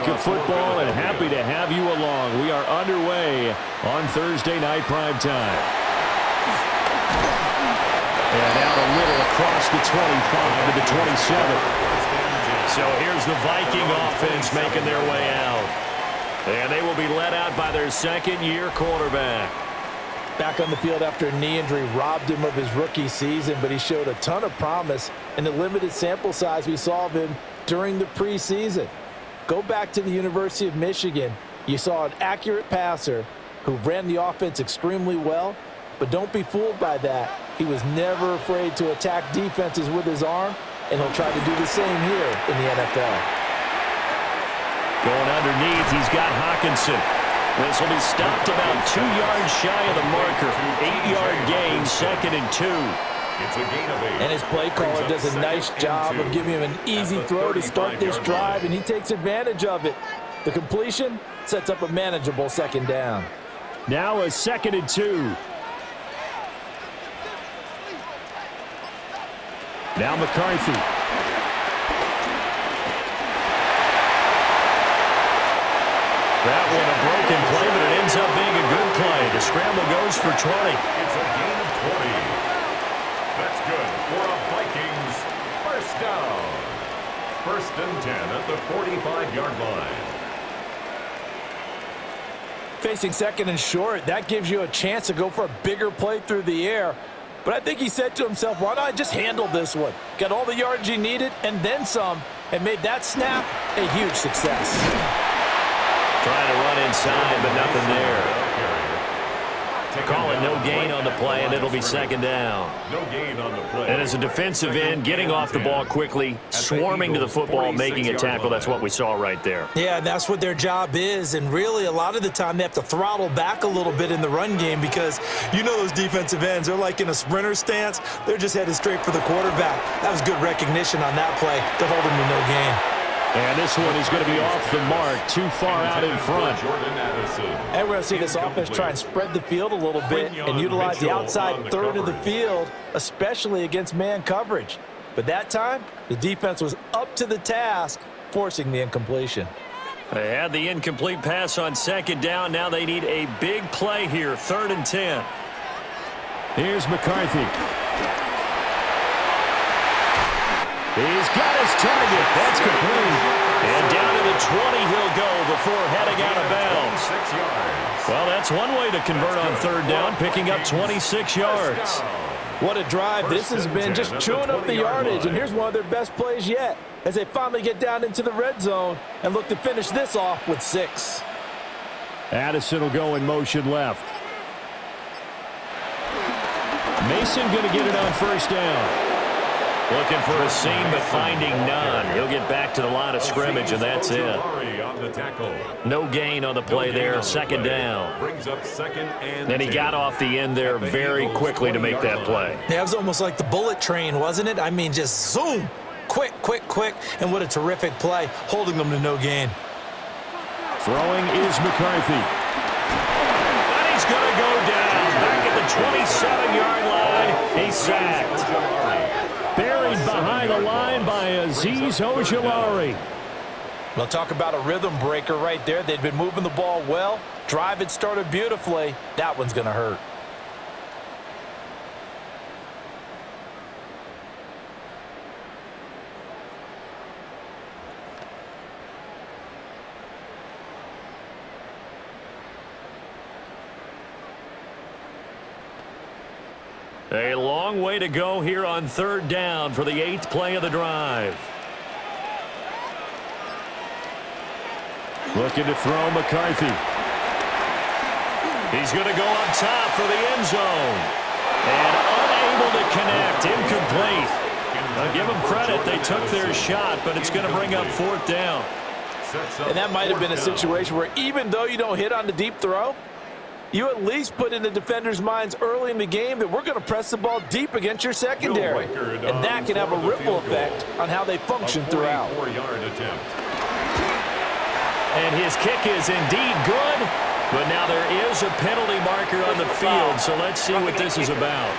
week of football, and happy to have you along. We are underway on Thursday night prime time. And out a little across the 25 to the 27. So here's the Viking offense making their way out. And they will be led out by their second-year quarterback. Back on the field after a knee injury robbed him of his rookie season, but he showed a ton of promise in the limited sample size we saw of him during the preseason. Go back to the University of Michigan. You saw an accurate passer who ran the offense extremely well, but don't be fooled by that. He was never afraid to attack defenses with his arm, and he'll try to do the same here in the NFL. Going underneath, he's got Hawkinson. This will be stopped about 2 yards shy of the marker. 8-yard gain, 2nd and 2. It's a gain of 8. And his play caller does a nice job of giving him an easy throw to start this drive, and he takes advantage of it. The completion sets up a manageable 2nd down. Now a 2nd and 2. Now McCarthy. That one a broken play, but it ends up being a good play. The scramble goes for 20. It's a gain of 20. That's good for a Vikings first down. 1st and 10 at the 45-yard line. Facing 2nd and short, that gives you a chance to go for a bigger play through the air. But I think he said to himself, why not just handle this one? Got all the yards he needed and then some, and made that snap a huge success. Trying to run inside, but nothing there. Call it no gain on the play, and it'll be 2nd down. No gain on the play. And as a defensive end, getting off the ball quickly, swarming to the football, making a tackle, that's what we saw right there. Yeah, that's what their job is, and really a lot of the time they have to throttle back a little bit in the run game because you know those defensive ends, they're like in a sprinter stance. They're just headed straight for the quarterback. That was good recognition on that play to hold him to no gain. And this one is going to be off the mark, too far out in front. And we're going to see this offense try and spread the field a little bit and utilize the outside third of the field, especially against man coverage. But that time, the defense was up to the task, forcing the incompletion. They had the incomplete pass on 2nd down. Now they need a big play here, 3rd and 10. Here's McCarthy. He's got his target. That's complete. And down to the 20 he'll go before heading out of bounds. 6 yards. Well, that's one way to convert on 3rd down, picking up 26 yards. What a drive this has been, just chewing up the yardage. And here's one of their best plays yet as they finally get down into the red zone and look to finish this off with 6. Addison will go in motion left. Mason going to get it on 1st down. Looking for a seam, but finding none. He'll get back to the line of scrimmage, and that's it. No gain on the play there, 2nd down. Brings up 2nd and And he got off the end there very quickly to make that play. Yeah, it was almost like the bullet train, wasn't it? I mean, just zoom. Quick, quick, quick. And what a terrific play, holding them to no gain. Throwing is McCarthy. And he's going to go down. Back at the 27-yard line. He's sacked. Buried behind the line by Azeez Ojulari. Well, talk about a rhythm breaker right there. They'd been moving the ball well. Drive had started beautifully. That one's going to hurt. A long way to go here on 3rd down for the 8th play of the drive. Looking to throw McCarthy. He's going to go up top for the end zone. And unable to connect, incomplete. I'll give them credit, they took their shot, but it's going to bring up 4th down. And that might have been a situation where even though you don't hit on the deep throw, you at least put in the defenders' minds early in the game that we're going to press the ball deep against your secondary. And that can have a ripple effect on how they function throughout. And his kick is indeed good, but now there is a penalty marker on the field, so let's see what this is about.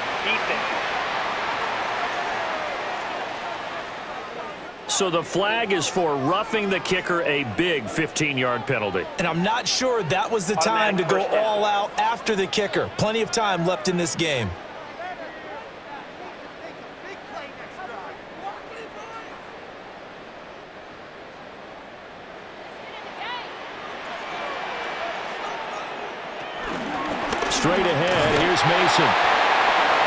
So the flag is for roughing the kicker, a big 15-yard penalty. And I'm not sure that was the time to go all out after the kicker. Plenty of time left in this game. Straight ahead, here's Mason.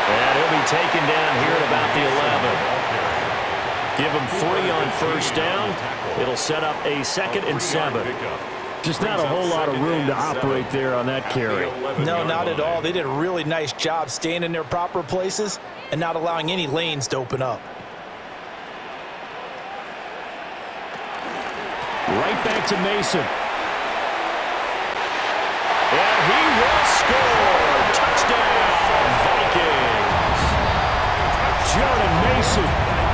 And he'll be taken down here at about the 11. Give him 3 on first down. It'll set up a 2nd and 7. Just not a whole lot of room to operate there on that carry. No, not at all. They did a really nice job staying in their proper places and not allowing any lanes to open up. Right back to Mason. And he will score. Touchdown, Vikings. Jordan Mason,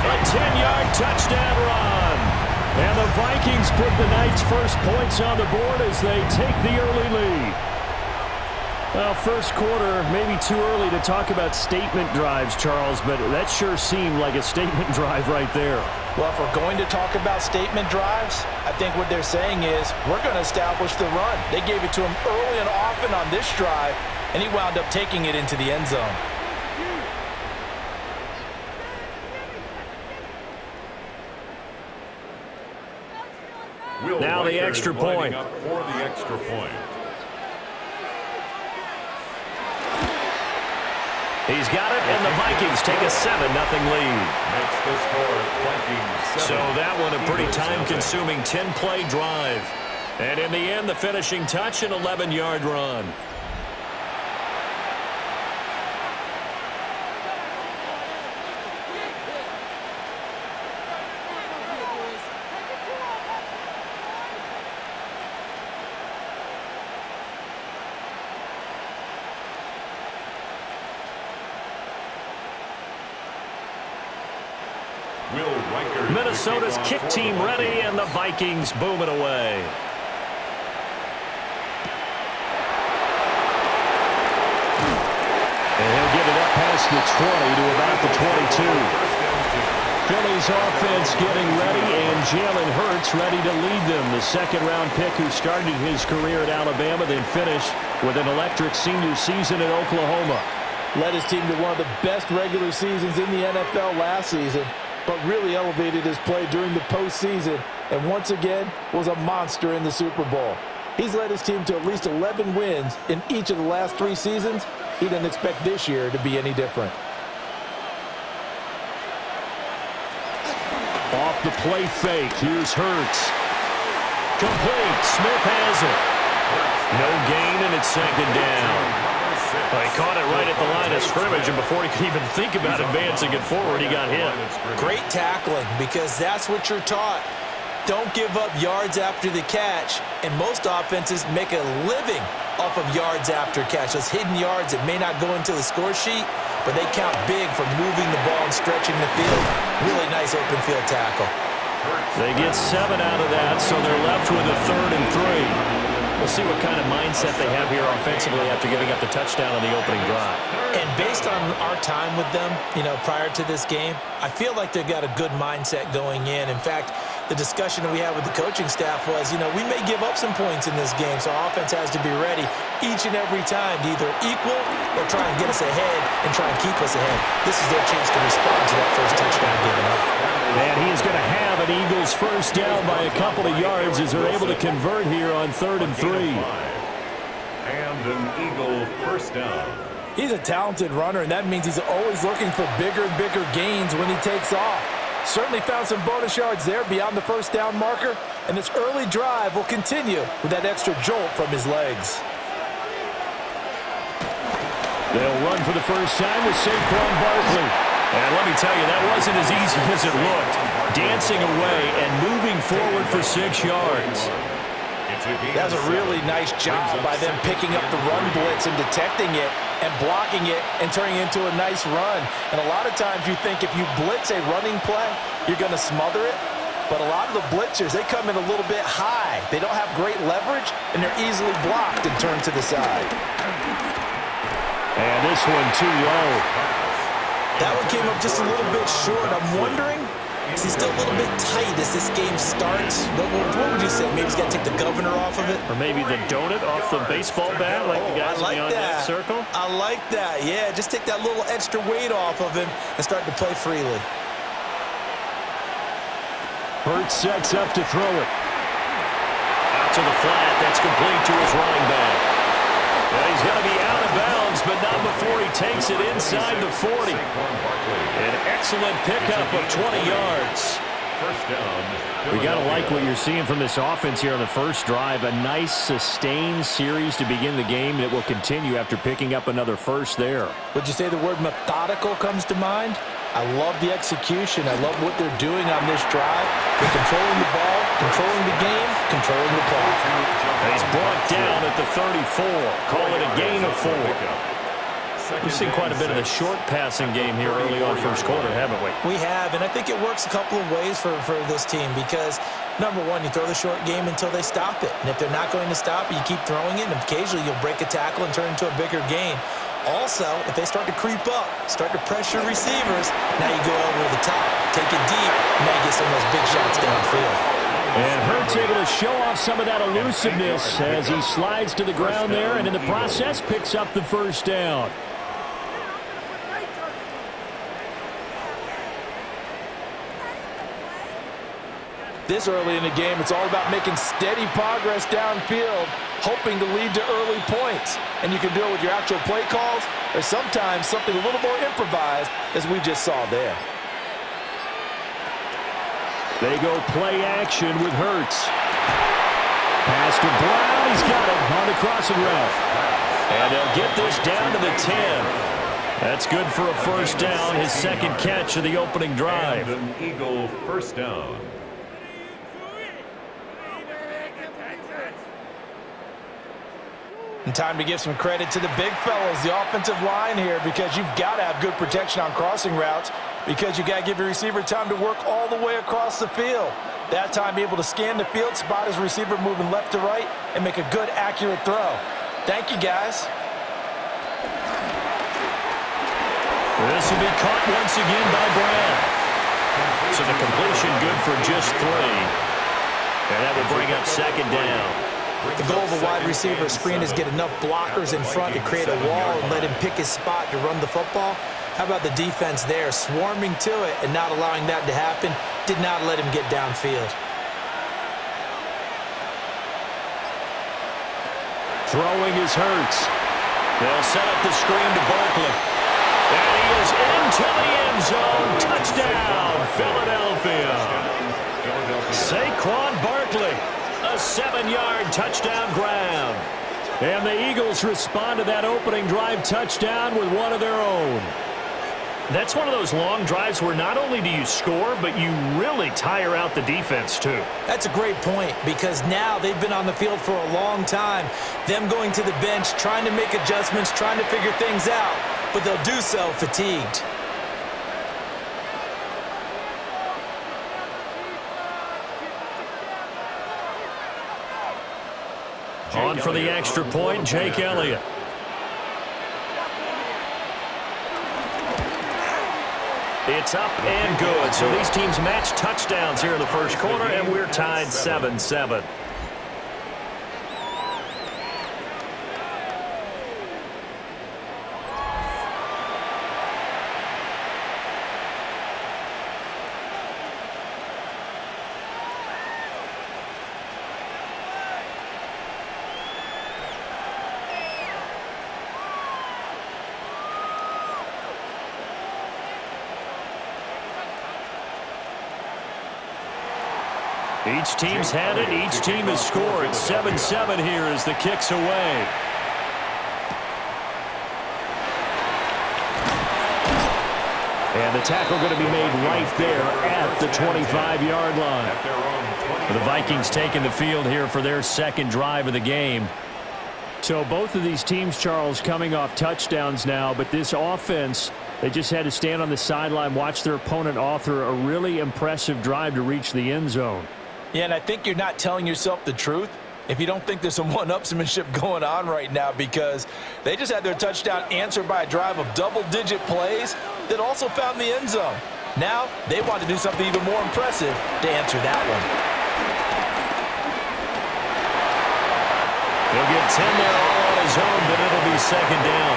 a 10-yard touchdown run. And the Vikings put the night's first points on the board as they take the early lead. Well, first quarter, maybe too early to talk about statement drives, Charles, but that sure seemed like a statement drive right there. Well, if we're going to talk about statement drives, I think what they're saying is we're going to establish the run. They gave it to him early and often on this drive, and he wound up taking it into the end zone. Now the extra point. Up for the extra point. He's got it, and the Vikings take a 7-0 lead. Makes the score Vikings 7. So that one a pretty time-consuming 10-play drive. And in the end, the finishing touch, an 11-yard run. Minnesota's kick team ready, and the Vikings boom it away. And he'll get it up past the 20 to about the 22. Philly's offense getting ready, and Jalen Hurts ready to lead them. The second-round pick who started his career at Alabama, then finished with an electric senior season at Oklahoma. Led his team to one of the best regular seasons in the NFL last season, but really elevated his play during the postseason, and once again was a monster in the Super Bowl. He's led his team to at least 11 wins in each of the last 3 seasons. He didn't expect this year to be any different. Off the play fake, here's Hurts. Complete, Smith has it. No gain, and it's 2nd down. Well, he caught it right at the line of scrimmage, and before he could even think about advancing it forward, he got hit. Great tackling, because that's what you're taught. Don't give up yards after the catch, and most offenses make a living off of yards after catch. Those hidden yards that may not go into the score sheet, but they count big for moving the ball and stretching the field. Really nice open field tackle. They get 7 out of that, so they're left with a 3rd and 3. We'll see what kind of mindset they have here offensively after giving up the touchdown on the opening drive. And based on our time with them, prior to this game, I feel like they've got a good mindset going in. In fact, the discussion that we had with the coaching staff was, we may give up some points in this game, so our offense has to be ready each and every time to either equal or try and get us ahead and try and keep us ahead. This is their chance to respond to that first touchdown given up. And he is going to have an Eagles first down by a couple of yards as they're able to convert here on 3rd and 3. And an Eagle first down. He's a talented runner, and that means he's always looking for bigger and bigger gains when he takes off. Certainly found some bonus yards there beyond the first down marker, and this early drive will continue with that extra jolt from his legs. They'll run for the first time with Saquon Barkley. And let me tell you, that wasn't as easy as it looked. Dancing away and moving forward for 6 yards. That was a really nice job by them picking up the run blitz and detecting it and blocking it and turning it into a nice run. And a lot of times you think if you blitz a running play, you're going to smother it. But a lot of the blitzers, they come in a little bit high. They don't have great leverage, and they're easily blocked and turned to the side. And this one too low. That one came up just a little bit short. I'm wondering Is he still a little bit tight as this game starts? What would you say? Maybe he's got to take the governor off of it? Or maybe the donut off the baseball bat like the guys in the on-deck circle? I like that. Yeah, just take that little extra weight off of him and start to play freely. Hurts sets up to throw it. Out to the flat. That's complete to his running back. And he's going to be out of bounds, but not before he takes it inside the 40. An excellent pickup of 20 yards. First down. We got to like what you're seeing from this offense here on the first drive. A nice, sustained series to begin the game, and it will continue after picking up another first there. Would you say the word methodical comes to mind? I love the execution. I love what they're doing on this drive. They're controlling the ball, controlling the game, controlling the clock. And he's brought down at the 34. Call it a gain of 4. We've seen quite a bit of the short passing game here early on first quarter, haven't we? We have, and I think it works a couple of ways for this team because, number one, you throw the short game until they stop it. And if they're not going to stop it, you keep throwing it, and occasionally you'll break a tackle and turn it into a bigger gain. Also, if they start to creep up, start to pressure receivers, now you go over the top, take it deep, and now you get some of those big shots downfield. And Hurts able to show off some of that elusiveness as he slides to the ground there and in the process picks up the first down. This early in the game, it's all about making steady progress downfield, hoping to lead to early points. And you can do it with your actual play calls or sometimes something a little more improvised, as we just saw there. They go play action with Hurts. Pass to Brown. He's got it on the crossing route. And they'll get this down to the 10. That's good for a first down, his second catch of the opening drive. And an Eagle first down. And time to give some credit to the big fellas, the offensive line here, because you've got to have good protection on crossing routes because you got to give your receiver time to work all the way across the field. That time, be able to scan the field, spot his receiver moving left to right, and make a good, accurate throw. Thank you, guys. This will be caught once again by Brown. So the completion good for just 3. And that will bring up second down. The goal of a wide receiver screen is get enough blockers in front to create a wall and let him pick his spot to run the football. How about the defense there, swarming to it and not allowing that to happen? Did not let him get downfield. Throwing is Hurts. They'll set up the screen to Barkley. And he is into the end zone. Touchdown, Philadelphia. Saquon Barkley. A 7-yard touchdown grab. And the Eagles respond to that opening drive touchdown with one of their own. That's one of those long drives where not only do you score, but you really tire out the defense too. That's a great point because now they've been on the field for a long time. Them going to the bench, trying to make adjustments, trying to figure things out, but they'll do so fatigued. On for the extra point, Jake Elliott. It's up and good. So these teams match touchdowns here in the first quarter, and we're tied 7-7. Each team's had it. Each team has scored. 7-7 here as the kick's away. And the tackle going to be made right there at the 25-yard line. The Vikings taking the field here for their second drive of the game. So both of these teams, Charles, coming off touchdowns now, but this offense, they just had to stand on the sideline, watch their opponent author a really impressive drive to reach the end zone. Yeah, and I think you're not telling yourself the truth if you don't think there's some one-upsmanship going on right now because they just had their touchdown answered by a drive of double-digit plays that also found the end zone. Now, they want to do something even more impressive to answer that one. He'll get 10 there all on his own, but it'll be second down.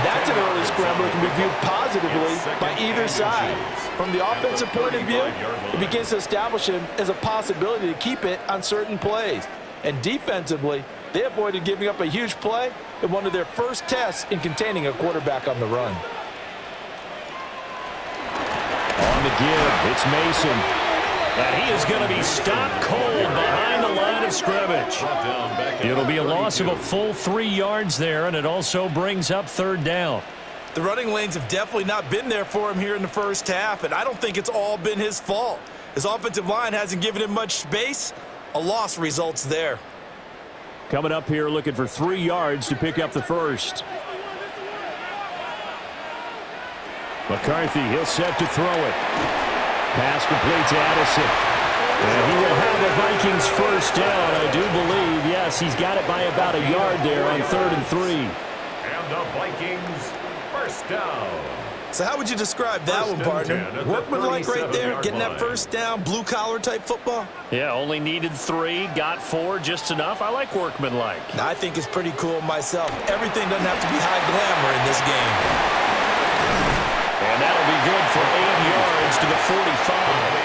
That's an early scramble that can be viewed positively by either side. From the offensive point of view, it begins to establish him as a possibility to keep it on certain plays. And defensively, they avoided giving up a huge play in one of their first tests in containing a quarterback on the run. On the give, it's Mason. And he is going to be stopped cold behind the line of scrimmage. It'll be a loss of a full 3 yards there, and it also brings up third down. The running lanes have definitely not been there for him here in the first half, and I don't think it's all been his fault. His offensive line hasn't given him much space. A loss results there. Coming up here looking for 3 yards to pick up the first. McCarthy, he'll set to throw it. Pass complete to Addison. And he will have the Vikings first down, I do believe. Yes, he's got it by about a yard there on 3rd and 3. And the Vikings first down. So how would you describe that one, partner? Workmanlike right there, getting that first down, blue-collar type football? Yeah, only needed 3, got 4, just enough. I like workmanlike. I think it's pretty cool myself. Everything doesn't have to be high glamour in this game. And that'll be good for 8 yards to the 45.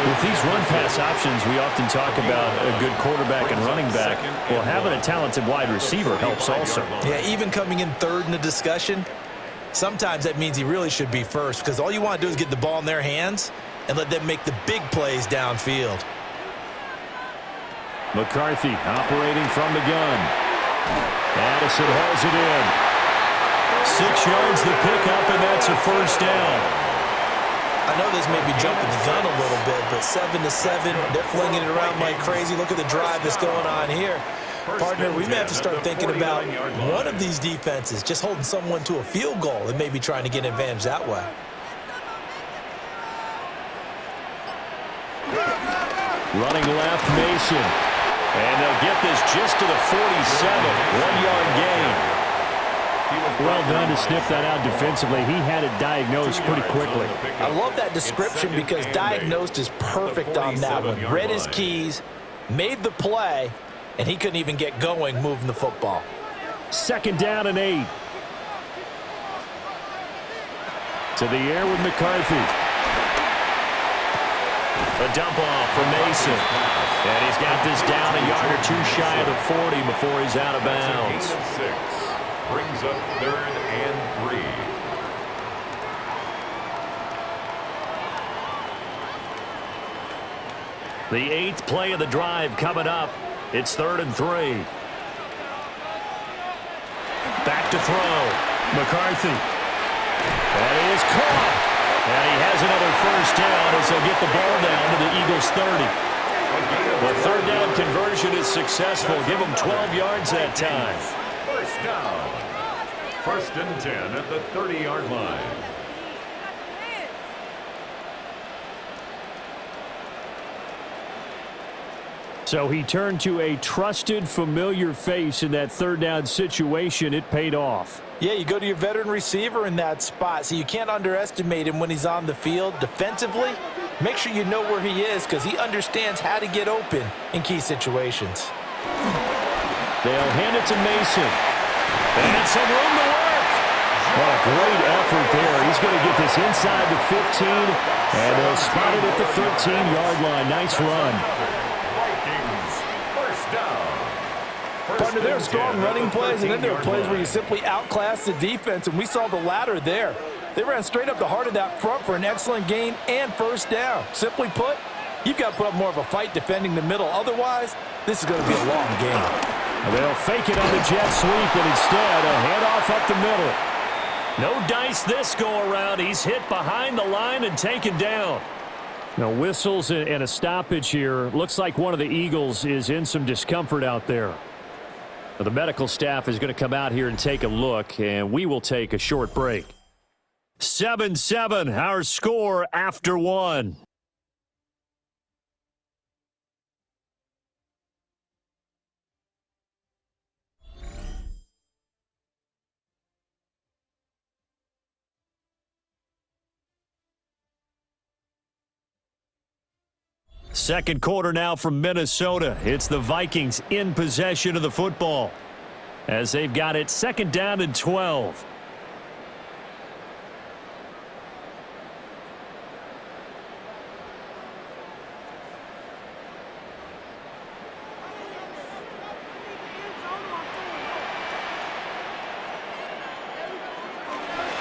With these run-pass options, we often talk about a good quarterback and running back. Well, having a talented wide receiver helps also. Yeah, even coming in third in the discussion, sometimes that means he really should be first, because all you want to do is get the ball in their hands and let them make the big plays downfield. McCarthy operating from the gun. Addison hauls it in. 6 yards the pickup, and that's a first down. I know this may be jumping the gun a little bit, but 7-7, they're flinging it around like crazy. Look at the drive that's going on here. Partner, we may have to start thinking about one of these defenses just holding someone to a field goal and maybe trying to get an advantage that way. Running left, Mason. And they'll get this just to the 47, 1-yard gain. Well done to sniff that out defensively. He had it diagnosed pretty quickly. I love that description because diagnosed is perfect on that one. Read his keys, made the play, and he couldn't even get going moving the football. 2nd down and 8. To the air with McCarthy. A dump off for Mason. And he's got this down a yard or 2 shy of the 40 before he's out of bounds. Brings up 3rd and 3. The 8th play of the drive coming up. It's 3rd and 3. Back to throw. McCarthy. And he is caught. And he has another first down as he'll get the ball down to the Eagles 30. The 3rd down conversion is successful. Give him 12 yards that time. First down. 1st and 10 at the 30-yard line. So he turned to a trusted, familiar face in that 3rd down situation. It paid off. Yeah, you go to your veteran receiver in that spot, so you can't underestimate him when he's on the field. Defensively, make sure you know where he is because he understands how to get open in key situations. They'll hand it to Mason. And some room to work. What a great effort there. He's going to get this inside the 15, and they'll spot it at the 13-yard line. Nice run. Vikings first down. Partner, there are strong running plays, and then there are plays where you simply outclass the defense, and we saw the latter there. They ran straight up the heart of that front for an excellent gain and first down. Simply put, you've got to put up more of a fight defending the middle. Otherwise, this is going to be a long game. They'll fake it on the jet sweep, and instead a handoff up the middle. No dice this go-around. He's hit behind the line and taken down. Now whistles and a stoppage here. Looks like one of the Eagles is in some discomfort out there. The medical staff is going to come out here and take a look, and we will take a short break. 7-7, our score after 1. Second quarter now from Minnesota. It's the Vikings in possession of the football as they've got it second down and 12.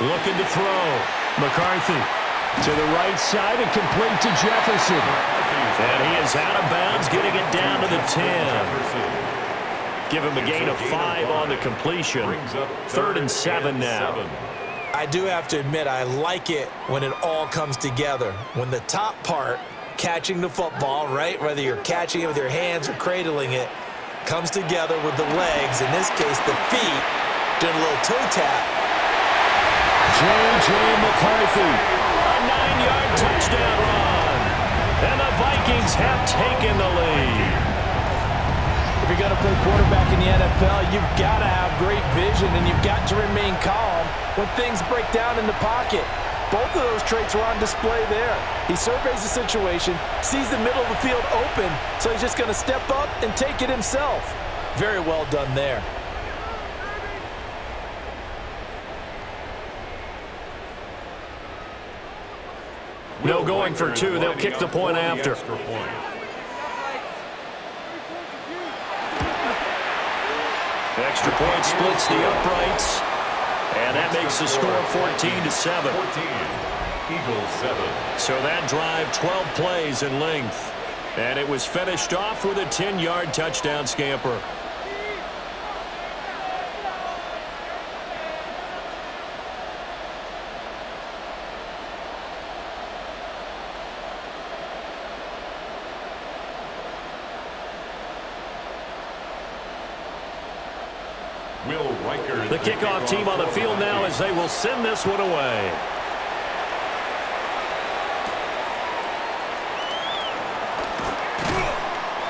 Looking to throw. McCarthy to the right side and complete to Jefferson. And he is out of bounds, getting it down to the 10. Give him a gain of 5 on the completion. 3rd and 7 now. I do have to admit, I like it when it all comes together. When the top part, catching the football, right, whether you're catching it with your hands or cradling it, comes together with the legs, in this case the feet, doing a little toe tap. J.J. McCarthy, a 9-yard touchdown run. And the Vikings have taken the lead. If you're going to play quarterback in the NFL, you've got to have great vision, and you've got to remain calm when things break down in the pocket. Both of those traits were on display there. He surveys the situation, sees the middle of the field open, so he's just going to step up and take it himself. Very well done there. No going for 2. They'll kick the point after. Extra point splits the uprights. And that makes the score 14-7. Eagles 7. So that drive, 12 plays in length. And it was finished off with a 10-yard touchdown scamper. The kickoff team on the field now as they will send this one away.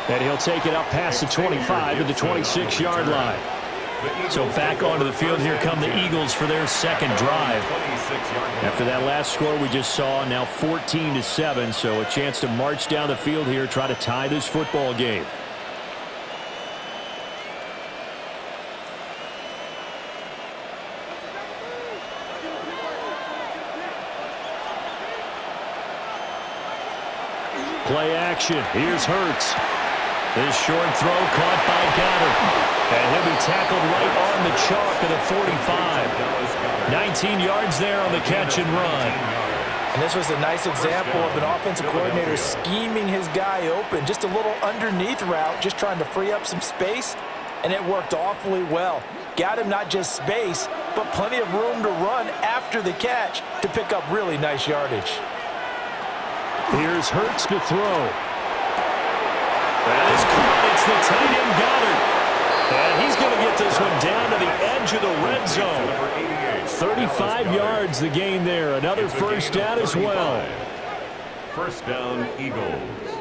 And he'll take it up past the 25 to the 26-yard line. So back onto the field, here come the Eagles for their second drive. After that last score we just saw, now 14-7, so a chance to march down the field here, try to tie this football game. Play action. Here's Hurts. This short throw caught by Goddard. And he'll be tackled right on the chalk at the 45. 19 yards there on the catch and run. And this was a nice example of an offensive coordinator scheming his guy open. Just a little underneath route, just trying to free up some space. And it worked awfully well. Got him not just space, but plenty of room to run after the catch to pick up really nice yardage. Here's Hurts to throw. That is caught. It's the tight end Goddard. And he's going to get this one down to the edge of the red zone. 35 yards the gain there. Another first down as well. First down, Eagles.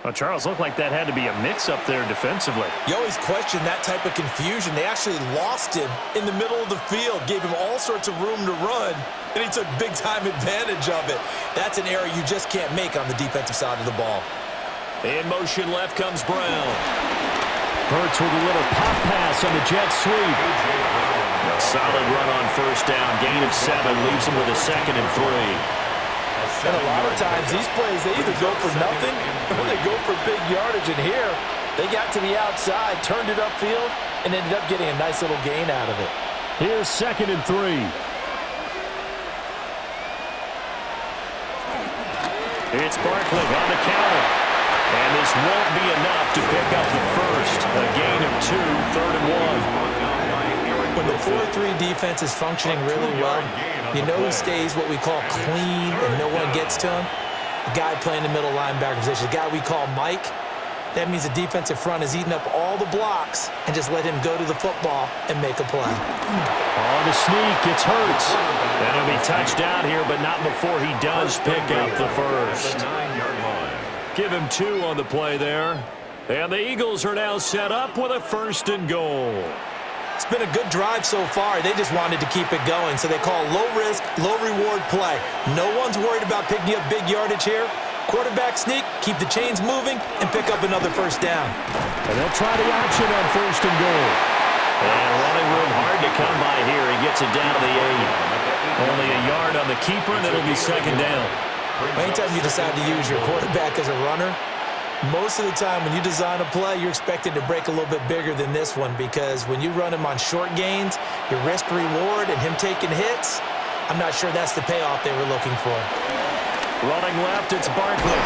Well, Charles, looked like that had to be a mix-up there defensively. You always question that type of confusion. They actually lost him in the middle of the field, gave him all sorts of room to run, and he took big-time advantage of it. That's an error you just can't make on the defensive side of the ball. In motion left comes Brown. Hurts with a little pop pass on the jet sweep. A solid run on first down. Gain of 7 leaves him with a 2nd and 3. And a lot of times, these plays, they either go for nothing or they go for big yardage. And here, they got to the outside, turned it upfield, and ended up getting a nice little gain out of it. Here's 2nd and 3. It's Barkley on the counter. And this won't be enough to pick up the first. A gain of 2, 3rd and 1. When the 4-3 defense is functioning really well, you know who stays what we call clean and no one gets to him? The guy playing the middle linebacker position, the guy we call Mike. That means the defensive front is eating up all the blocks and just let him go to the football and make a play. On the sneak, it's Hurts. And he'll be touched down here, but not before he does pick up the first. Give him 2 on the play there. And the Eagles are now set up with a 1st and goal. It's been a good drive so far. They just wanted to keep it going, so they call low-risk, low-reward play. No one's worried about picking up big yardage here. Quarterback sneak, keep the chains moving, and pick up another first down. And they'll try the option on 1st and goal. And running room hard to come by here. He gets it down to the 8. Only a yard on the keeper, and it'll be 2nd down. Anytime you decide to use your quarterback as a runner, most of the time when you design a play, you're expected to break a little bit bigger than this one, because when you run him on short gains, your risk-reward and him taking hits, I'm not sure that's the payoff they were looking for. Running left, it's Barkley.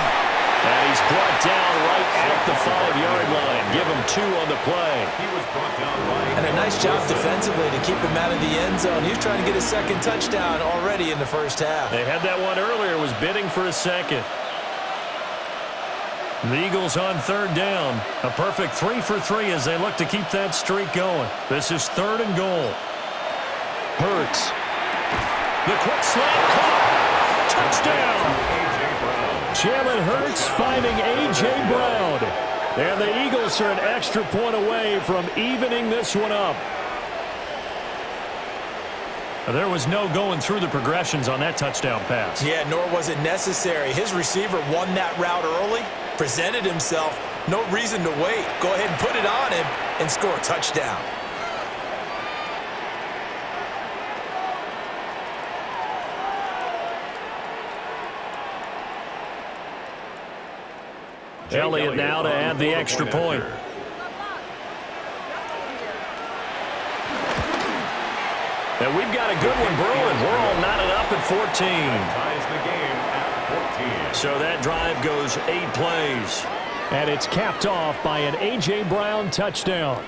And he's brought down right at the 5-yard line. Give him 2 on the play. He was brought down right. And a nice job defensively to keep him out of the end zone. He was trying to get his 2nd touchdown already in the first half. They had that one earlier, was bidding for a 2nd. The Eagles on 3rd down. A perfect 3 for 3 as they look to keep that streak going. This is 3rd and goal. Hurts. The quick slant caught. Touchdown. Jalen Hurts finding A.J. Brown. And the Eagles are an extra point away from evening this one up. There was no going through the progressions on that touchdown pass. Yeah, nor was it necessary. His receiver won that route early, presented himself. No reason to wait. Go ahead and put it on him and score a touchdown. Elliott now to add the extra point. And we've got a good one brewing. We're all knotted up at 14. Ties the game at 14. So that drive goes 8 plays. And it's capped off by an A.J. Brown touchdown.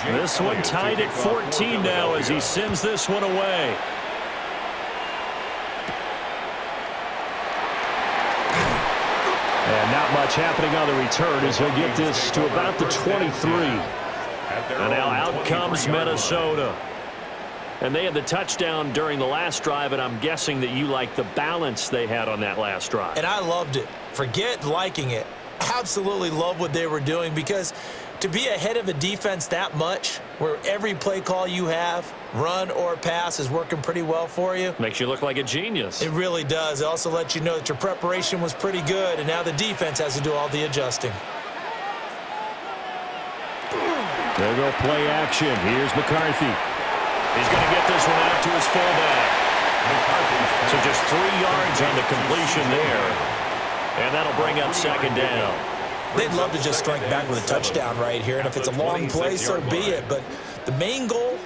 This one tied at 14 now as he sends this one away. And not much happening on the return as he'll get this to about the 23. And now out comes Minnesota. And they had the touchdown during the last drive, and I'm guessing that you like the balance they had on that last drive. And I loved it. Forget liking it. Absolutely love what they were doing, because to be ahead of a defense that much, where every play call you have, run or pass, is working pretty well for you. Makes you look like a genius. It really does. It also lets you know that your preparation was pretty good, and now the defense has to do all the adjusting. There go play action. Here's McCarthy. He's going to get this one out to his fullback. So just 3 yards on the completion there. And that'll bring up 2nd down. They'd love to just strike back with a touchdown right here, and if it's a long play, so be it. But the main goal,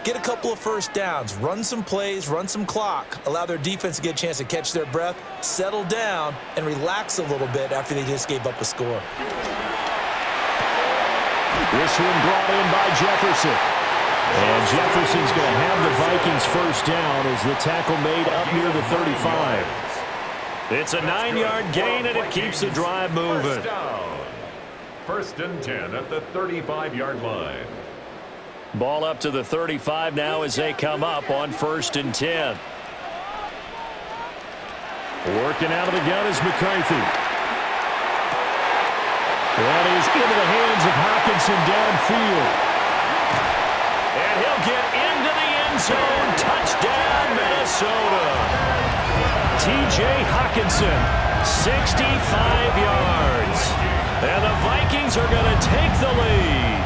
get a couple of first downs, run some plays, run some clock, allow their defense to get a chance to catch their breath, settle down, and relax a little bit after they just gave up a score. This one brought in by Jefferson. And Jefferson's going to have the Vikings first down as the tackle made up near the 35. It's a 9-yard gain, and it keeps the drive moving. First and 10 at the 35-yard line. Ball up to the 35 now as they come up on 1st and 10. Working out of the gun is McCarthy. That is into the hands of Hockenson downfield. And he'll get into the end zone. Touchdown, Minnesota. T.J. Hockenson, 65 yards. And the Vikings are going to take the lead.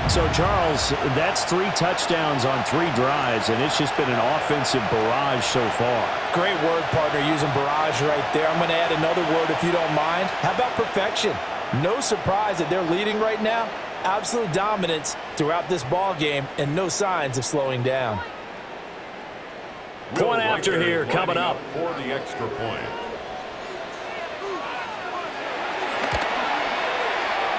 So, Charles, that's 3 touchdowns on 3 drives, and it's just been an offensive barrage so far. Great word, partner, using barrage right there. I'm going to add another word if you don't mind. How about perfection? No surprise that they're leading right now. Absolute dominance throughout this ball game, and no signs of slowing down. Point after here coming up. For the extra point.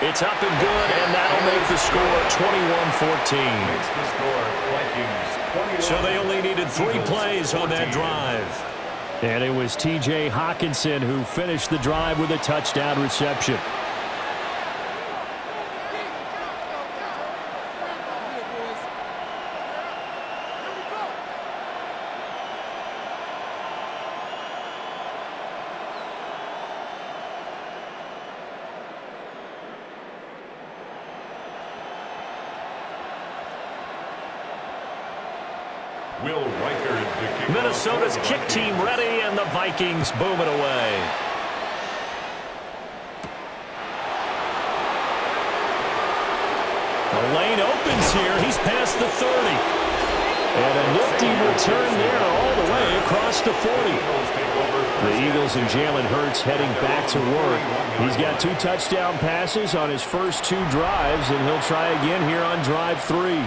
It's up and good, and that'll make the score 21-14. Makes the score Vikings 21. So they only needed 3 plays on that drive. And it was T.J. Hockenson who finished the drive with a touchdown reception. Minnesota's kick team ready, and the Vikings boom it away. The lane opens here. He's past the 30. And a nifty return there all the way across the 40. The Eagles and Jalen Hurts heading back to work. He's got 2 touchdown passes on his first 2 drives, and he'll try again here on drive 3.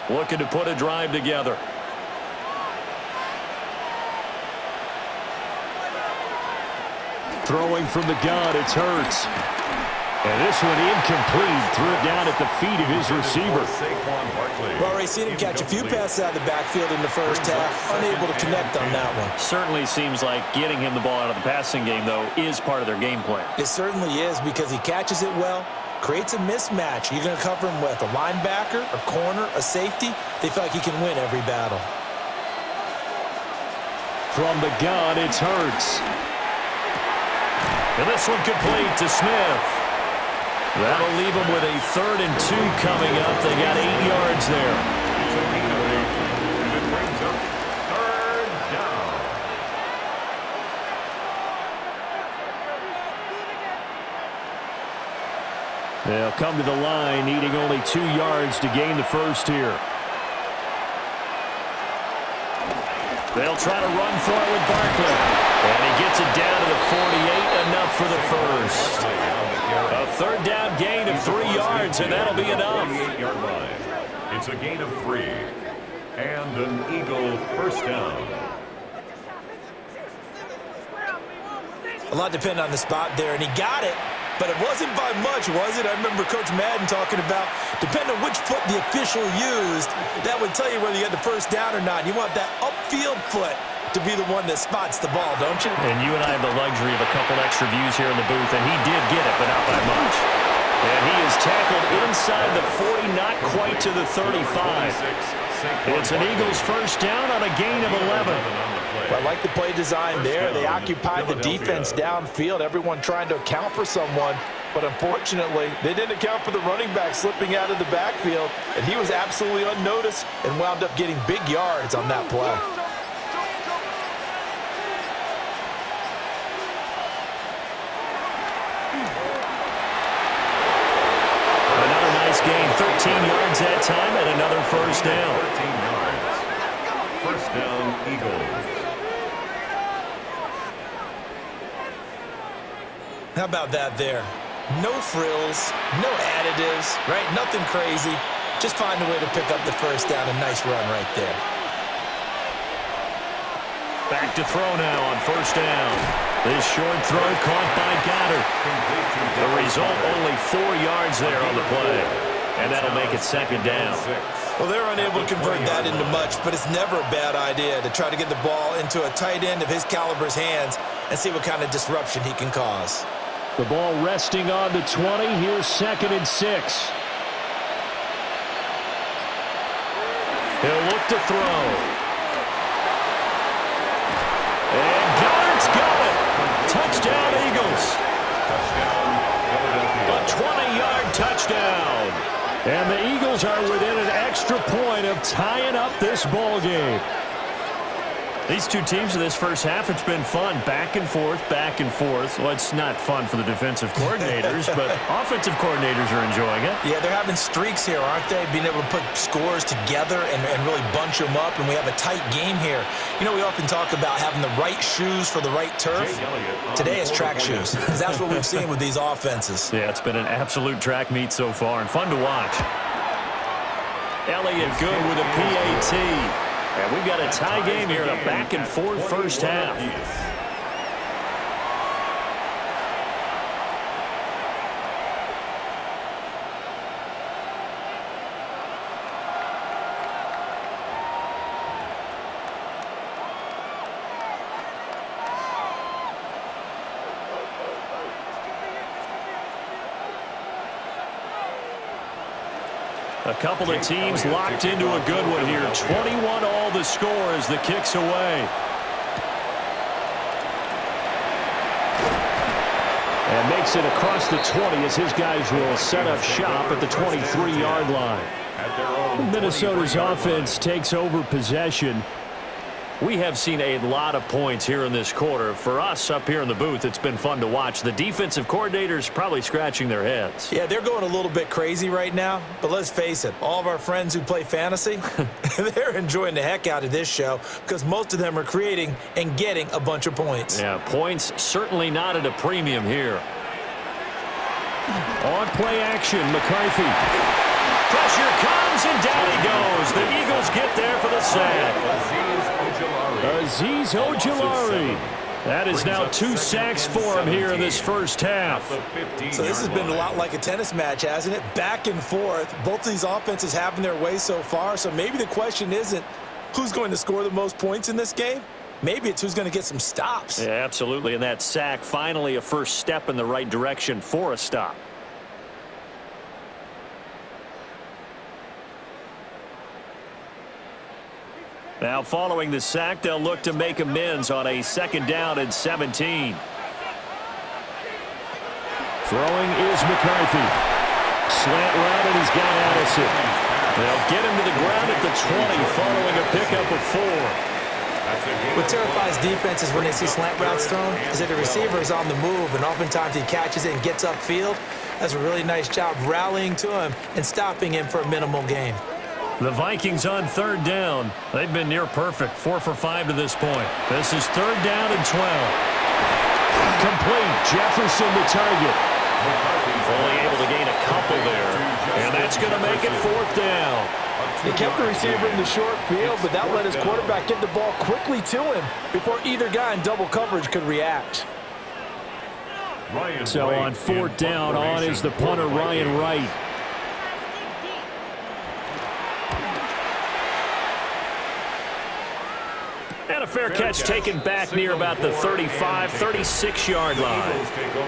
Looking to put a drive together. Throwing from the gun, it's Hurts. And this one incomplete. Threw it down at the feet of his receiver. We've already seen him catch a few passes out of the backfield in the first half. Unable to connect on that one. Certainly seems like getting him the ball out of the passing game, though, is part of their game plan. It certainly is, because he catches it well, creates a mismatch. You're going to cover him with a linebacker, a corner, a safety. They feel like he can win every battle. From the gun, it's Hurts. And this one complete to Smith. That'll leave them with a 3rd and 2 coming up. They got 8 yards there. And it brings up 3rd down. They'll come to the line, needing only 2 yards to gain the first here. They'll try to run for it with Barkley. And he gets it down to the 48, enough for the first. A 3rd down gain of 3 yards, and that'll be enough. 48-yard line. It's a gain of 3. And an Eagle first down. A lot depended on the spot there, and he got it. But it wasn't by much, was it? I remember Coach Madden talking about, depending on which foot the official used, that would tell you whether you had the first down or not. You want that upfield foot to be the one that spots the ball, don't you? And you and I have the luxury of a couple extra views here in the booth, and he did get it, but not by much. And he is tackled inside the 40, not quite to the 35. It's an Eagles first down on a gain of 11. Well, I like the play design there. They occupied the defense downfield, everyone trying to account for someone. But unfortunately, they didn't account for the running back slipping out of the backfield, and he was absolutely unnoticed and wound up getting big yards on that play. Another nice gain, 13 yards that time, and another first down. 13 yards. First down, Eagles. How about that there? No frills, no additives, right? Nothing crazy. Just find a way to pick up the first down. A nice run right there. Back to throw now on first down. This short throw caught by Goddard. The result, only 4 yards there on the play. And that'll make it second down. Well, they're unable to convert that into much, but it's never a bad idea to try to get the ball into a tight end of his caliber's hands and see what kind of disruption he can cause. The ball resting on the 20. Here's 2nd and 6. He'll look to throw. And Goddard's got it. Touchdown, Eagles. Touchdown, Philadelphia. A 20-yard touchdown. And the Eagles are within an extra point of tying up this ball game. These two teams in this first half, it's been fun. Back and forth, back and forth. Well, it's not fun for the defensive coordinators, but offensive coordinators are enjoying it. Yeah, they're having streaks here, aren't they? Being able to put scores together and really bunch them up, and we have a tight game here. You know, we often talk about having the right shoes for the right turf. Today it's track shoes, because that's what we've seen with these offenses. Yeah, it's been an absolute track meet so far, and fun to watch. Elliott good with a PAT. And we've got a tie game here in a back-and-forth first half. A couple of teams locked into a good one here. 21 all the score as the kick's away. And makes it across the 20 as his guys will set up shop at the 23-yard line. Minnesota's offense takes over possession. We have seen a lot of points here in this quarter. For us up here in the booth, it's been fun to watch. The defensive coordinators probably scratching their heads. Yeah, they're going a little bit crazy right now. But let's face it, all of our friends who play fantasy, they're enjoying the heck out of this show because most of them are creating and getting a bunch of points. Yeah, points certainly not at a premium here. On play action, McCarthy. Pressure comes, and down he goes. The Eagles get there for the sack. Azeez Ojulari. That is now 2 sacks for him here in this first half. So this has been a lot like a tennis match, hasn't it? Back and forth. Both of these offenses having their way so far. So maybe the question isn't who's going to score the most points in this game. Maybe it's who's going to get some stops. Yeah, absolutely. And that sack, finally a first step in the right direction for a stop. Now following the sack, they'll look to make amends on a 2nd down and 17. Throwing is McCarthy. Slant route, and he's got Addison. They'll get him to the ground at the 20 following a pickup of 4. What terrifies defenses when they see slant routes thrown is that the receiver is on the move, and oftentimes he catches it and gets upfield. Does a really nice job rallying to him and stopping him for a minimal gain. The Vikings on 3rd down. They've been near perfect, 4 for 5 to this point. This is 3rd down and 12. Complete. Jefferson the target. Only able to gain a couple there. And that's going to make it 4th down. He kept the receiver in the short field, but that let his quarterback get the ball quickly to him before either guy in double coverage could react. So on 4th down, on is the punter, Ryan Wright. And a fair catch taken back near about the 35, 36-yard line.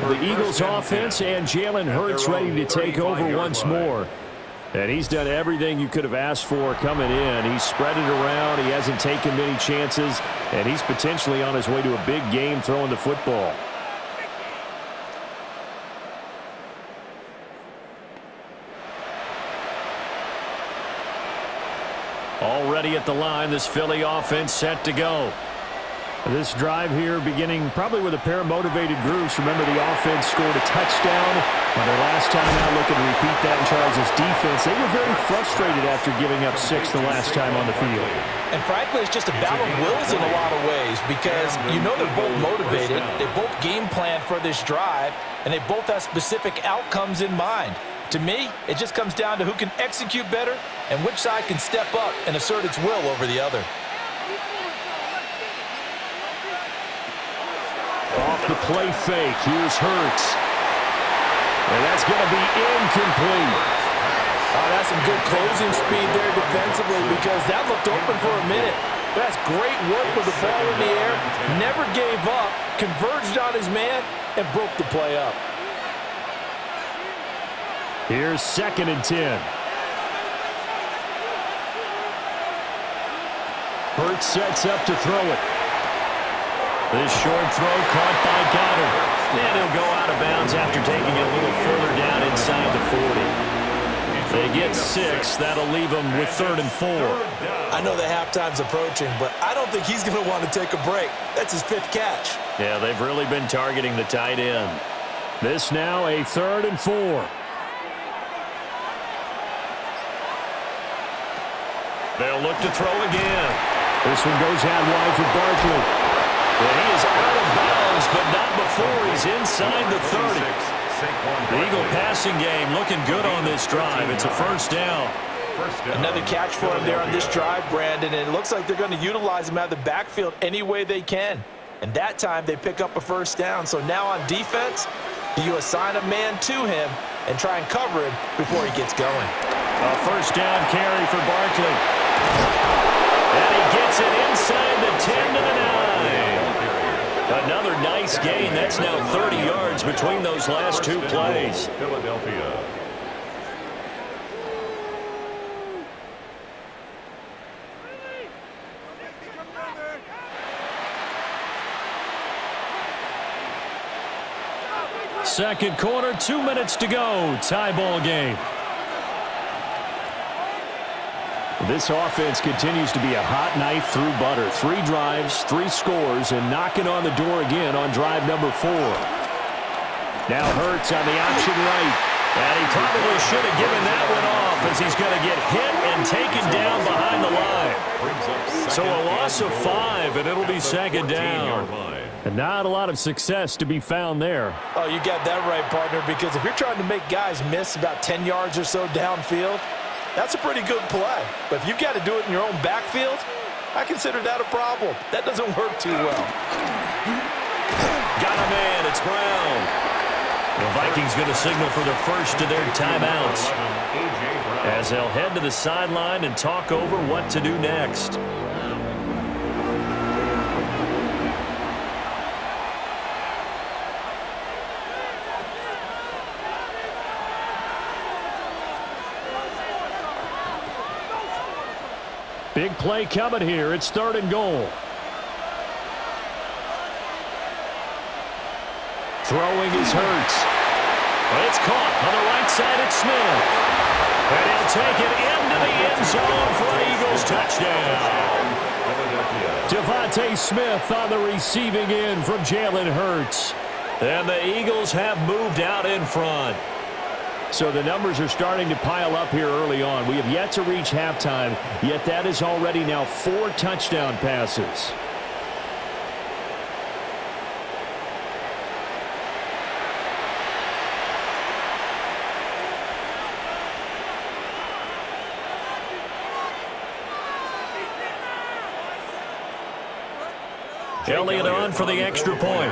The Eagles offense and Jalen Hurts ready to take over once more. And he's done everything you could have asked for coming in. He's spread it around. He hasn't taken many chances. And he's potentially on his way to a big game throwing the football. Already at the line, this Philly offense set to go. This drive here beginning probably with a pair of motivated groups. Remember, the offense scored a touchdown on their last time out. Looking to repeat that in Charles' defense. They were very frustrated after giving up 6 the last time on the field. And frankly, it's just a battle of wills in a lot of ways because you know they're both motivated. They both game plan for this drive, and they both have specific outcomes in mind. To me, it just comes down to who can execute better and which side can step up and assert its will over the other. Off the play fake, here's Hurts. And that's going to be incomplete. That's some good closing speed there defensively because that looked open for a minute. That's great work with the ball in the air. Never gave up, converged on his man, and broke the play up. Here's 2nd and 10. Hurts sets up to throw it. This short throw caught by Goddard. And he'll go out of bounds after taking it a little further down inside the 40. They get 6. That'll leave them with 3rd and 4. I know the halftime's approaching, but I don't think he's going to want to take a break. That's his 5th catch. Yeah, they've really been targeting the tight end. This now a 3rd and 4. They'll look to throw again. This one goes out wide for Barkley. Well, he is out of bounds, but not before he's inside the 30. The Eagle passing game looking good on this drive. It's a 1st down. Another catch for him there on this drive, Brandon, and it looks like they're going to utilize him out of the backfield any way they can. And that time they pick up a 1st down. So now on defense, do you assign a man to him and try and cover him before he gets going? A 1st down carry for Barkley. And he gets it inside the 10 to the 9. Another nice gain. That's now 30 yards between those last 2 plays. Philadelphia. Second quarter, 2 minutes to go. Tie ball game. This offense continues to be a hot knife through butter. 3 drives, 3 scores, and knocking on the door again on drive number 4. Now Hurts on the option right. And he probably should have given that one off as he's going to get hit and taken down behind the line. So a loss of 5, and it'll be second down. And not a lot of success to be found there. Oh, you got that right, partner, because if you're trying to make guys miss about 10 yards or so downfield, that's a pretty good play. But if you've got to do it in your own backfield, I consider that a problem. That doesn't work too well. Got a man. It's Brown. The Vikings going to signal for the first of their timeouts as they'll head to the sideline and talk over what to do next. Big play coming here. It's 3rd and goal. Throwing is Hurts. It's caught on the right side. It's Smith. And he'll take it into the end zone for an Eagles touchdown. Devontae Smith on the receiving end from Jalen Hurts. And the Eagles have moved out in front. So the numbers are starting to pile up here early on. We have yet to reach halftime, yet that is already now 4 touchdown passes. Elliott on for the extra point.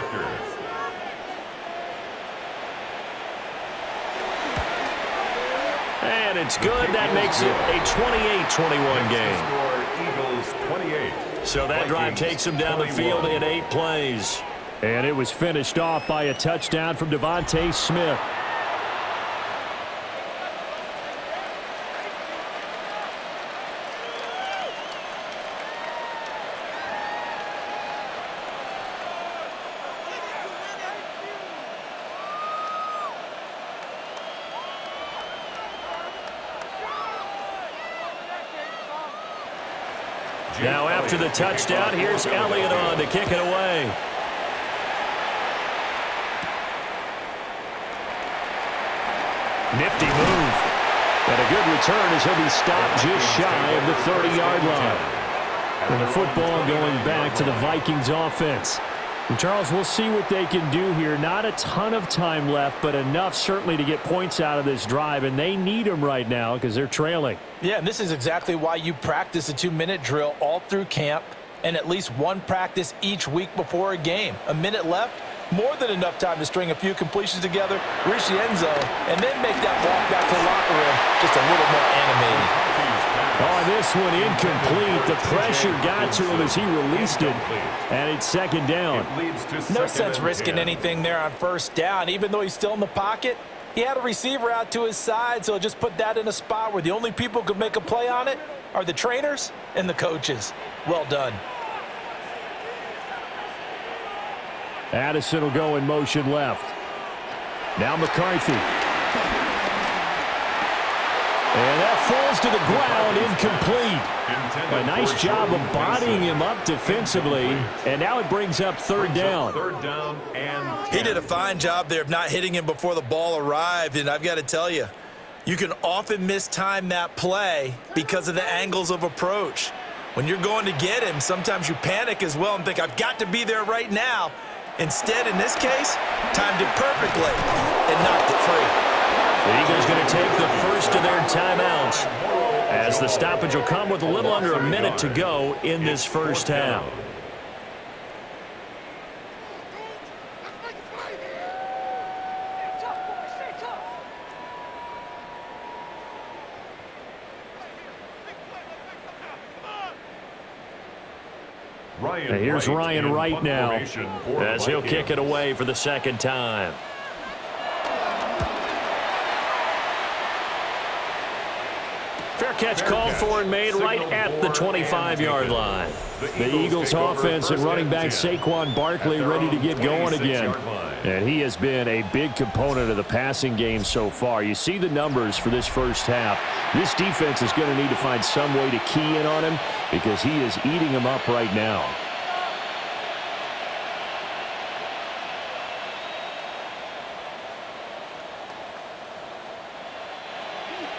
And it's good. That makes it a 28-21 game. So that drive takes him down the field in 8 plays. And it was finished off by a touchdown from Devontae Smith. Now after the touchdown, here's Elliott on to kick it away. Nifty move. And a good return as he'll be stopped just shy of the 30-yard line. And the football going back to the Vikings offense. And Charles, we'll see what they can do here. Not a ton of time left, but enough certainly to get points out of this drive. And they need them right now because they're trailing. Yeah, and this is exactly why you practice a 2-minute drill all through camp and at least one practice each week before a game. A minute left, more than enough time to string a few completions together, reach the end zone, and then make that walk back to the locker room just a little more animated. Oh, this one incomplete. The pressure got to him as he released it, and it's second down. No sense risking anything there on first down. Even though he's still in the pocket, he had a receiver out to his side, so just put that in a spot where the only people who could make a play on it are the trainers and the coaches. Well done. Addison will go in motion left. Now McCarthy. And that falls to the ground, incomplete. A nice job of bodying him up defensively, and now it brings up 3rd down. He did a fine job there of not hitting him before the ball arrived, and I've got to tell you, you can often mistime that play because of the angles of approach. When you're going to get him, sometimes you panic as well and think, I've got to be there right now. Instead, in this case, timed it perfectly and knocked it free. The Eagles going to take the first of their timeouts as the stoppage will come with a little under a minute to go in this first half. And here's Ryan Wright now as he'll kick it away for the second time. Fair catch called for and made right at the 25-yard line. The Eagles offense and running back Saquon Barkley ready to get going again. And he has been a big component of the passing game so far. You see the numbers for this first half. This defense is going to need to find some way to key in on him because he is eating them up right now.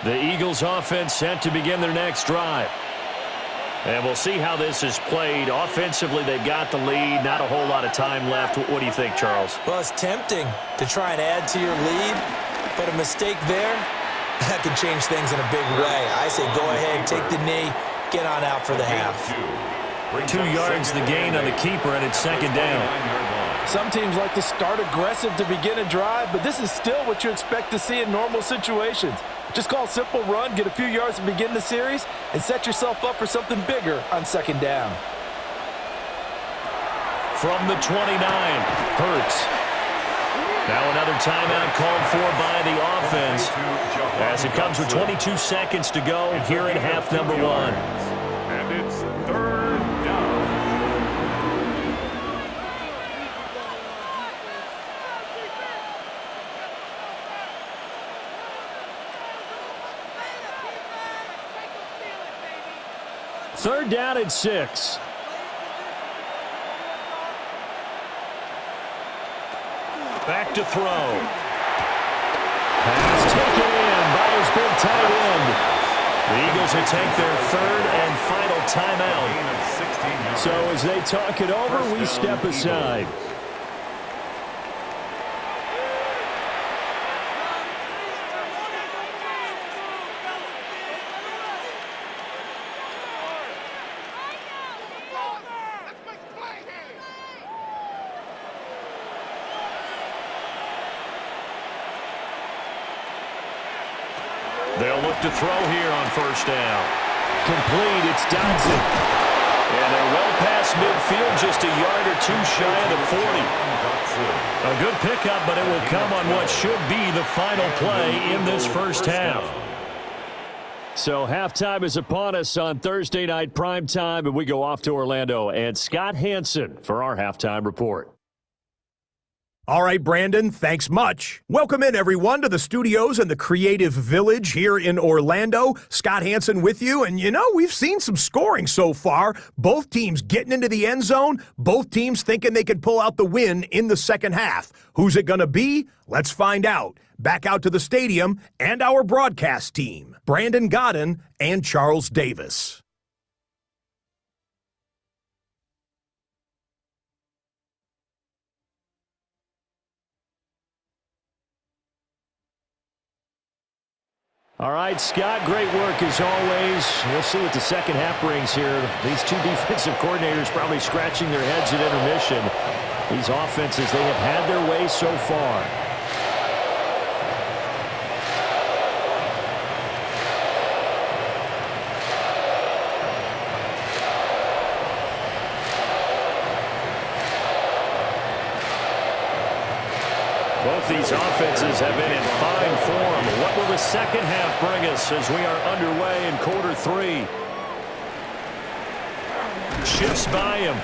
The Eagles offense set to begin their next drive. And we'll see how this is played. Offensively, they've got the lead. Not a whole lot of time left. What do you think, Charles? Well, it's tempting to try and add to your lead, but a mistake there, that can change things in a big way. I say go ahead, take the knee, get on out for the half. 2 yards the gain on the keeper, and it's second down. Some teams like to start aggressive to begin a drive, but this is still what you expect to see in normal situations. Just call a simple run, get a few yards to begin the series, and set yourself up for something bigger on second down. From the 29, Hurts. Now another timeout called for by the offense as it comes with 22 seconds to go here in half number 1. And it's third down. Third down and 6. Back to throw. Pass taken in by his big tight end. The Eagles will take their third and final timeout. So as they talk it over, we step aside. They'll look to throw here on first down. Complete, it's Dodson. And they're well past midfield, just a yard or two shy of the 40. A good pickup, but it will come on what should be the final play in this first half. So halftime is upon us on Thursday night primetime, and we go off to Orlando. And Scott Hansen for our halftime report. All right, Brandon, thanks much. Welcome in, everyone, to the studios and the Creative Village here in Orlando. Scott Hansen with you, and we've seen some scoring so far. Both teams getting into the end zone, both teams thinking they could pull out the win in the second half. Who's it going to be? Let's find out. Back out to the stadium and our broadcast team, Brandon Godden and Charles Davis. All right, Scott, great work as always. We'll see what the second half brings here. These two defensive coordinators probably scratching their heads at intermission. These offenses, they have had their way so far. Both these offenses have been in fine form. What will the second half bring us as we are underway in quarter 3? Shifts by him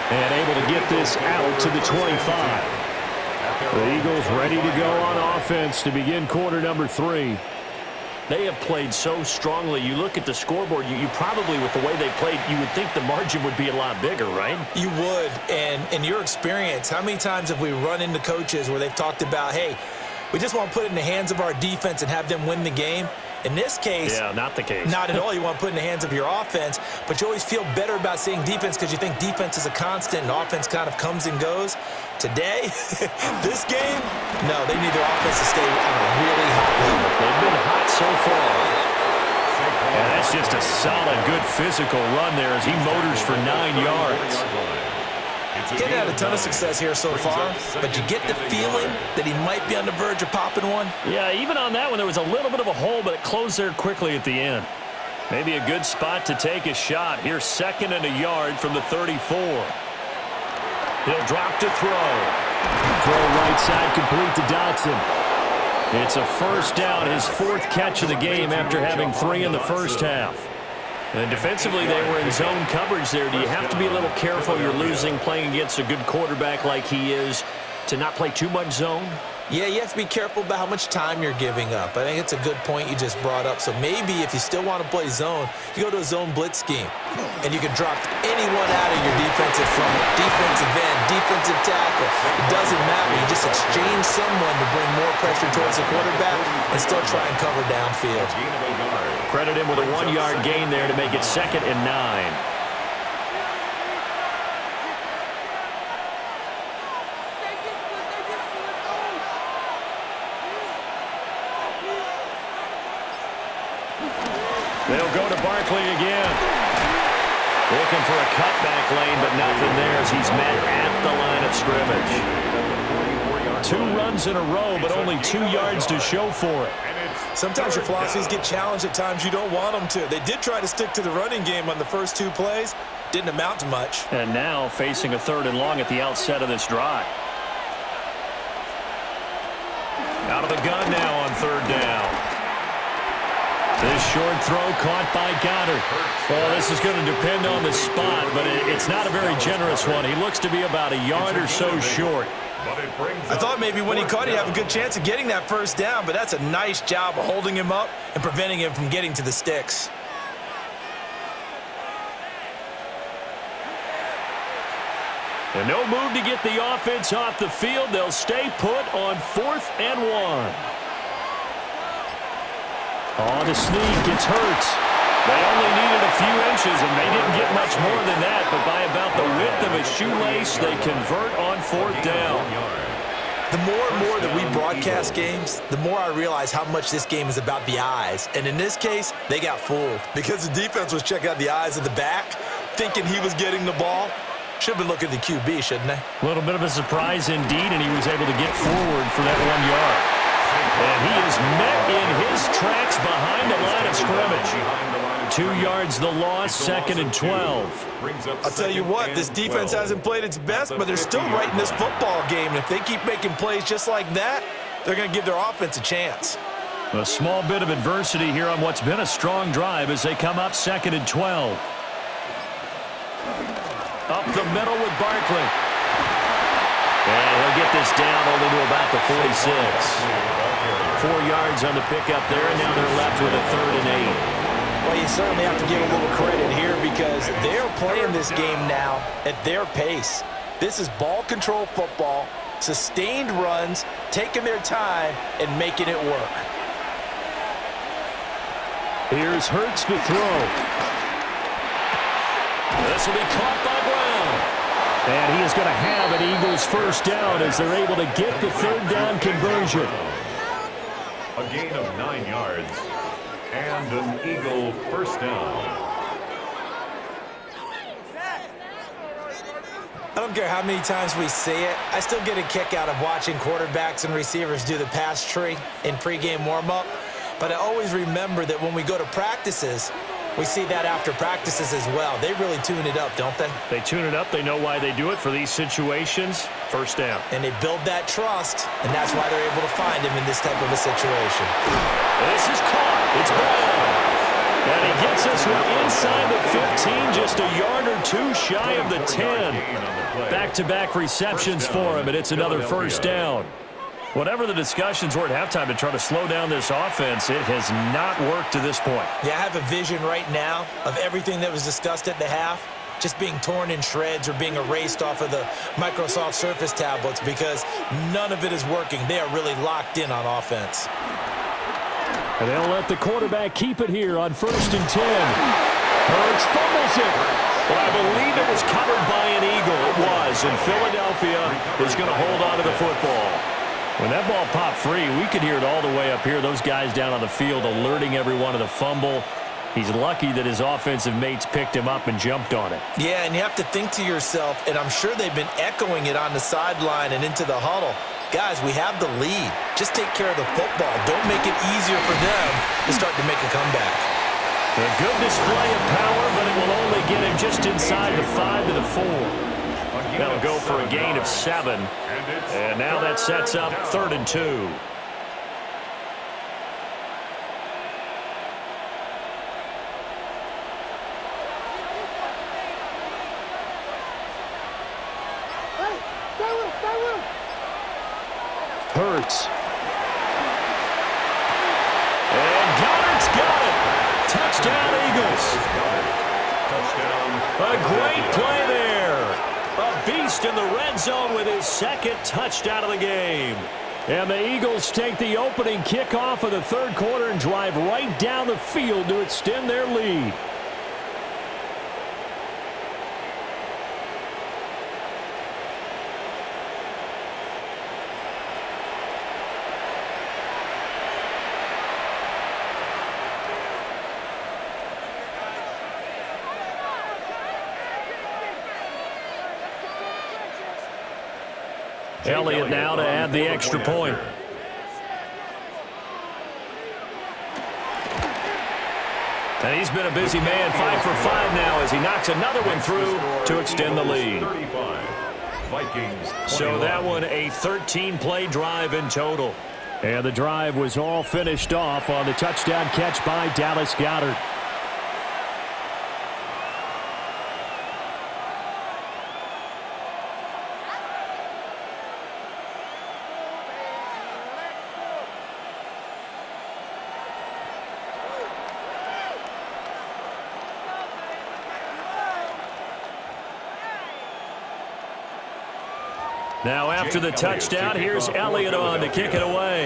and able to get this out to the 25. The Eagles ready to go on offense to begin quarter number 3. They have played so strongly. You look at the scoreboard, you probably, with the way they played, you would think the margin would be a lot bigger, right? You would. And in your experience, how many times have we run into coaches where they've talked about, hey, we just want to put it in the hands of our defense and have them win the game? In this case, yeah, not the case. Not at all. You want to put it in the hands of your offense, but you always feel better about seeing defense because you think defense is a constant and offense kind of comes and goes. Today, this game, no, they need their offense to stay on a really high level. They've been hot so far. And that's just a solid, good physical run there as he motors for 9 yards. Getting had a ton of success here so far, but you get the feeling that he might be on the verge of popping one. Yeah, even on that one, there was a little bit of a hole, but it closed there quickly at the end. Maybe a good spot to take a shot. Here's 2nd and a yard from the 34. He'll drop to throw. Throw right side complete to Dodson. It's a first down, his 4th catch of the game after having 3 in the first half. And defensively, they were in zone coverage there. Do you have to be a little careful? You're losing playing against a good quarterback like he is to not play too much zone? Yeah, you have to be careful about how much time you're giving up. I think it's a good point you just brought up. So maybe if you still want to play zone, you go to a zone blitz scheme. And you can drop anyone out of your defensive front, defensive end, defensive tackle. It doesn't matter. You just exchange someone to bring more pressure towards the quarterback and still try and cover downfield. Credit him with a 1-yard gain there to make it 2nd and 9. They'll go to Barkley again. Looking for a cutback lane, but nothing there as he's met at the line of scrimmage. 2 runs in a row, but only 2 yards to show for it. Sometimes your philosophies get challenged at times you don't want them to. They did try to stick to the running game on the first 2 plays. Didn't amount to much. And now facing a 3rd and long at the outset of this drive. Out of the gun now on 3rd down. This short throw caught by Goddard. Well, this is going to depend on the spot, but it's not a very generous one. He looks to be about a yard or so short. I thought maybe when he caught it, he'd have a good chance of getting that first down, but that's a nice job of holding him up and preventing him from getting to the sticks. And no move to get the offense off the field. They'll stay put on 4th and 1. On the sneak, it's Hurts. They only needed a few inches, and they didn't get much more than that, but by about the width of a shoelace, they convert on 4th down. The more and more that we broadcast games, the more I realize how much this game is about the eyes. And in this case, they got fooled because the defense was checking out the eyes of the back, thinking he was getting the ball. Should have been looking at the QB, shouldn't they? A little bit of a surprise indeed, and he was able to get forward for that 1 yard. And he is met in his tracks behind the line of scrimmage. 2 yards the loss, 2nd and 12. I'll tell you what, this defense hasn't played its best, but they're still right in this football game. And if they keep making plays just like that, they're going to give their offense a chance. A small bit of adversity here on what's been a strong drive as they come up 2nd and 12. Up the middle with Barkley. And he'll get this down only to about the 46. 4 yards on the pickup there, and now they're left with a 3rd and 8. Well, you certainly have to give a little credit here because they're playing this game now at their pace. This is ball control football, sustained runs, taking their time, and making it work. Here's Hurts to throw. This will be caught by Brown. And he is going to have an Eagles first down as they're able to get the 3rd down conversion. A gain of 9 yards and an Eagle first down. I don't care how many times we see it. I still get a kick out of watching quarterbacks and receivers do the pass tree in pregame warm-up. But I always remember that when we go to practices, we see that after practices as well. They really tune it up, don't they? They tune it up. They know why they do it for these situations. First down. And they build that trust, and that's why they're able to find him in this type of a situation. This is caught. It's Brown. And he gets this one inside the 15, just a yard or 2 shy of the 10. Back-to-back receptions for him, and it's another first down. Whatever the discussions were at halftime to try to slow down this offense, it has not worked to this point. Yeah, I have a vision right now of everything that was discussed at the half just being torn in shreds or being erased off of the Microsoft Surface tablets because none of it is working. They are really locked in on offense. And they'll let the quarterback keep it here on 1st and 10. Hurts fumbles it. Well, I believe it was covered by an Eagle. It was, and Philadelphia is going to hold on to the football. When that ball popped free, we could hear it all the way up here. Those guys down on the field alerting everyone of the fumble. He's lucky that his offensive mates picked him up and jumped on it. Yeah, and you have to think to yourself, and I'm sure they've been echoing it on the sideline and into the huddle. Guys, we have the lead. Just take care of the football. Don't make it easier for them to start to make a comeback. A good display of power, but it will only get him just inside the 5 to the 4. That'll go for a gain of 7. And now that sets up 3rd and 2. Hurts. And Goddard's got it. Touchdown, Eagles. A great play there. A beast in the red zone with his second touchdown of the game. And the Eagles take the opening kickoff of the third quarter and drive right down the field to extend their lead. Elliott now to add the extra point. And he's been a busy man, 5 for 5 now as he knocks another one through to extend the lead. So that one a 13-play drive in total. And the drive was all finished off on the touchdown catch by Dallas Goedert. Now after the touchdown, here's Elliott on to kick it away.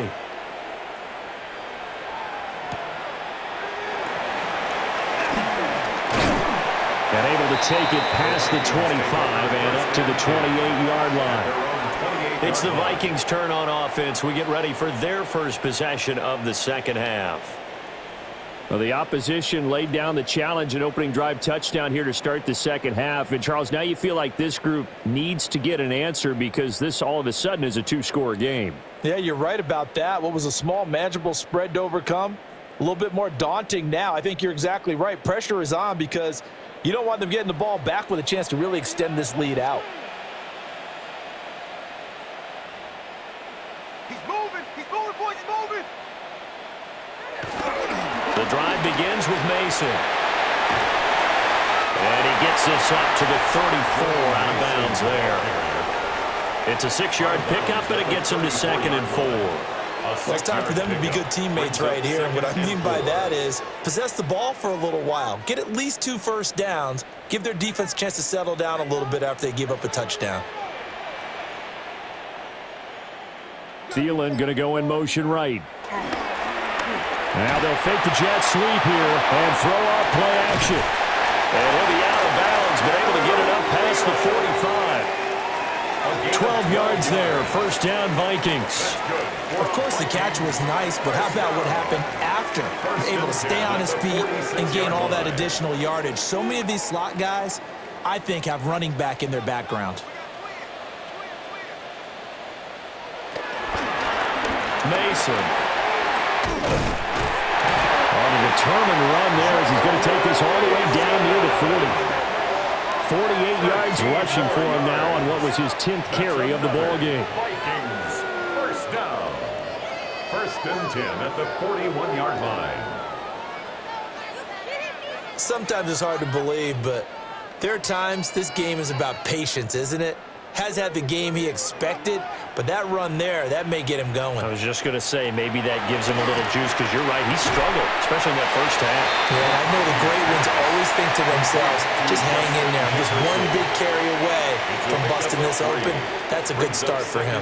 And able to take it past the 25 and up to the 28-yard line. It's the Vikings' turn on offense. We get ready for their first possession of the second half. Well, the opposition laid down the challenge and opening drive touchdown here to start the second half. And, Charles, now you feel like this group needs to get an answer because this all of a sudden is a two-score game. Yeah, you're right about that. What was a small, manageable spread to overcome? A little bit more daunting now. I think you're exactly right. Pressure is on because you don't want them getting the ball back with a chance to really extend this lead out. He's moving, boys, he's moving. The drive begins with Mason. And he gets this up to the 34 out of bounds there. It's a 6-yard pickup, and it gets him to 2nd and 4. Well, it's time for them to be good teammates right here. And what I mean by that is possess the ball for a little while. Get at least 2 first downs. Give their defense a chance to settle down a little bit after they give up a touchdown. Thielen going to go in motion right. Now they'll fake the jet sweep here and throw out play action. And he'll be out of bounds, but able to get it up past the 45. 12 yards there, first down Vikings. Of course, the catch was nice, but how about what happened after? Able to stay on his feet and gain all that additional yardage. So many of these slot guys, I think, have running back in their background. Mason. On a determined run there as he's going to take this all the way down near the 40. 48 yards rushing for him now on what was his 10th carry of the ball game. Vikings, first down. 1st and 10 at the 41-yard line. Sometimes it's hard to believe, but there are times this game is about patience, isn't it? Has had the game he expected, but that run there, that may get him going. I was just going to say, maybe that gives him a little juice, because you're right, he struggled, especially in that first half. Yeah, I know the great ones always think to themselves, just hang in there. I'm just one big carry away from busting this open. That's a good start for him.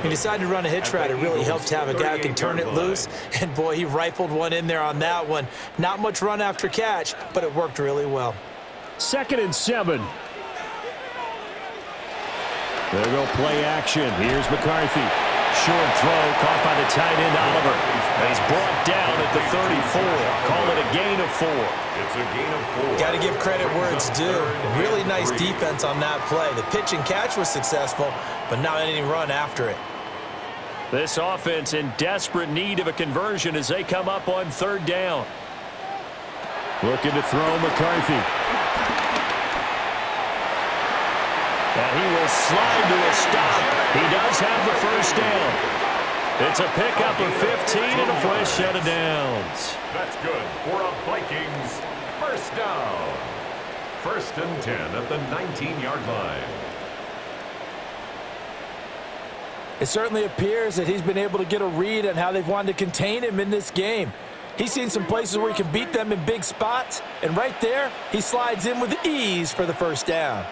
He decided to run a hitch route. It really helps to have a guy who can turn it loose, and boy, he rifled one in there on that one. Not much run after catch, but it worked really well. 2nd and 7. There go play action. Here's McCarthy. Short throw caught by the tight end Oliver. And he's brought down at the 34. Call it a gain of 4. It's a gain of 4. Got to give credit where it's due. Really nice defense on that play. The pitch and catch was successful, but not any run after it. This offense in desperate need of a conversion as they come up on 3rd down. Looking to throw McCarthy. And he will slide to a stop. He does have the first down. It's a pickup of 15 and a fresh set of downs. That's good for a Vikings first down. 1st and 10 at the 19-yard line. It certainly appears that he's been able to get a read on how they've wanted to contain him in this game. He's seen some places where he can beat them in big spots, and right there, he slides in with ease for the first down.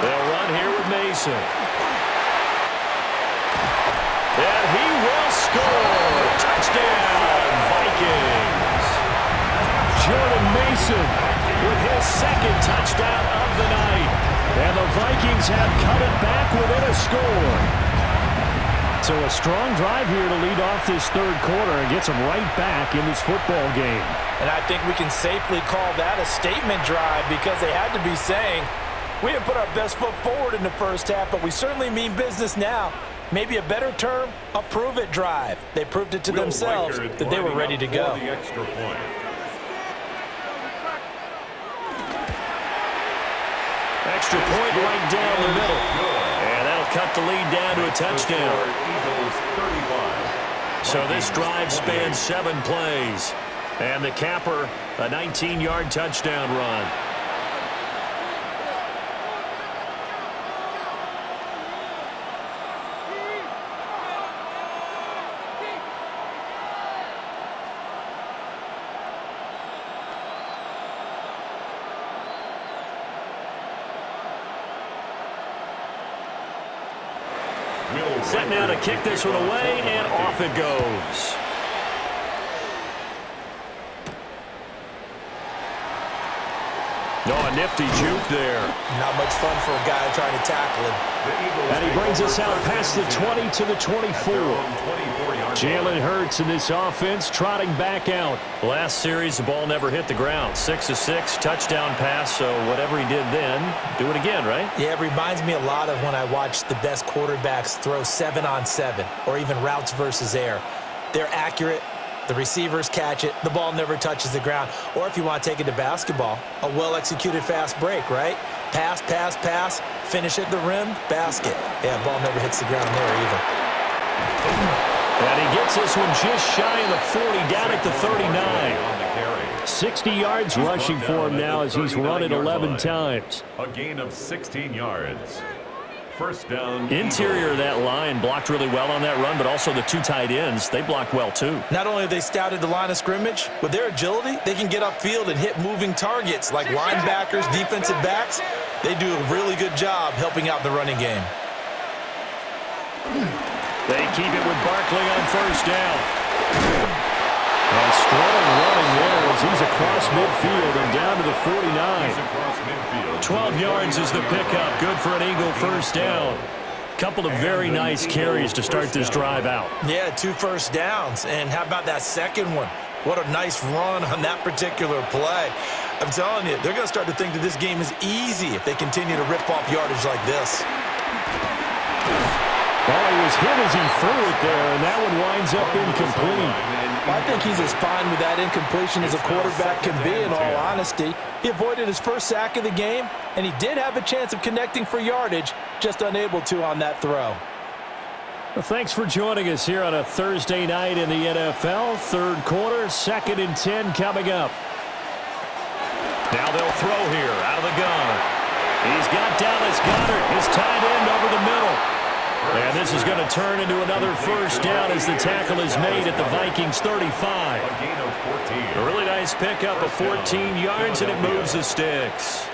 They'll run here with Mason. And he will score. Touchdown, Vikings. Jordan Mason With his second touchdown of the night. and the Vikings have cut it back within a score. So a strong drive here to lead off this third quarter and gets them right back in this football game. And I think we can safely call that a statement drive because they had to be saying, we didn't put our best foot forward in the first half, but we certainly mean business now. Maybe a better term, a prove-it drive. They proved it to themselves that they were ready to go. The extra point. Extra point right down the middle. And that'll cut the lead down to a touchdown. Eagles 35. So this drive spans 7 plays. And the capper, a 19-yard touchdown run. Set now to kick this one away, and off it goes. Oh, a nifty juke there. Not much fun for a guy trying to tackle him. And he brings us out past the 20 to the 24. Jalen Hurts in this offense trotting back out. Last series, the ball never hit the ground. 6 of 6, touchdown pass, so whatever he did then, do it again, right? Yeah, it reminds me a lot of when I watched the best quarterbacks throw 7-on-7 or even routes versus air. They're accurate. The receivers catch it. The ball never touches the ground. Or if you want to take it to basketball, a well-executed fast break, right? Pass, pass, pass, finish at the rim, basket. Yeah, ball never hits the ground there either. And he gets this one just shy of the 40, down at the 39. 60 yards rushing for him now as he's run it 11 times. A gain of 16 yards. First down. Interior of that line blocked really well on that run, but also the 2 tight ends, they blocked well too. Not only have they scouted the line of scrimmage, with their agility, they can get upfield and hit moving targets like linebackers, defensive backs. They do a really good job helping out the running game. They keep it with Barkley on first down. And strong running there as he's across midfield and down to the 49. 12 yards is the pickup. Good for an Eagle first down. Couple of very nice carries to start this drive out. Yeah, 2 first downs. And how about that second one? What a nice run on that particular play. I'm telling you, they're going to start to think that this game is easy if they continue to rip off yardage like this. Well, he was hit as he threw it there, and that one winds up incomplete. I think he's as fine with that incompletion as a quarterback can be, in all honesty. He avoided his first sack of the game, and he did have a chance of connecting for yardage, just unable to on that throw. Well, thanks for joining us here on a Thursday night in the NFL. Third quarter, 2nd and 10 coming up. Now they'll throw here out of the gun. He's got Dallas Goedert, his tight end over the middle. And this is going to turn into another first down as the tackle is made at the Vikings 35. A really nice pickup of 14 yards, and it moves the sticks.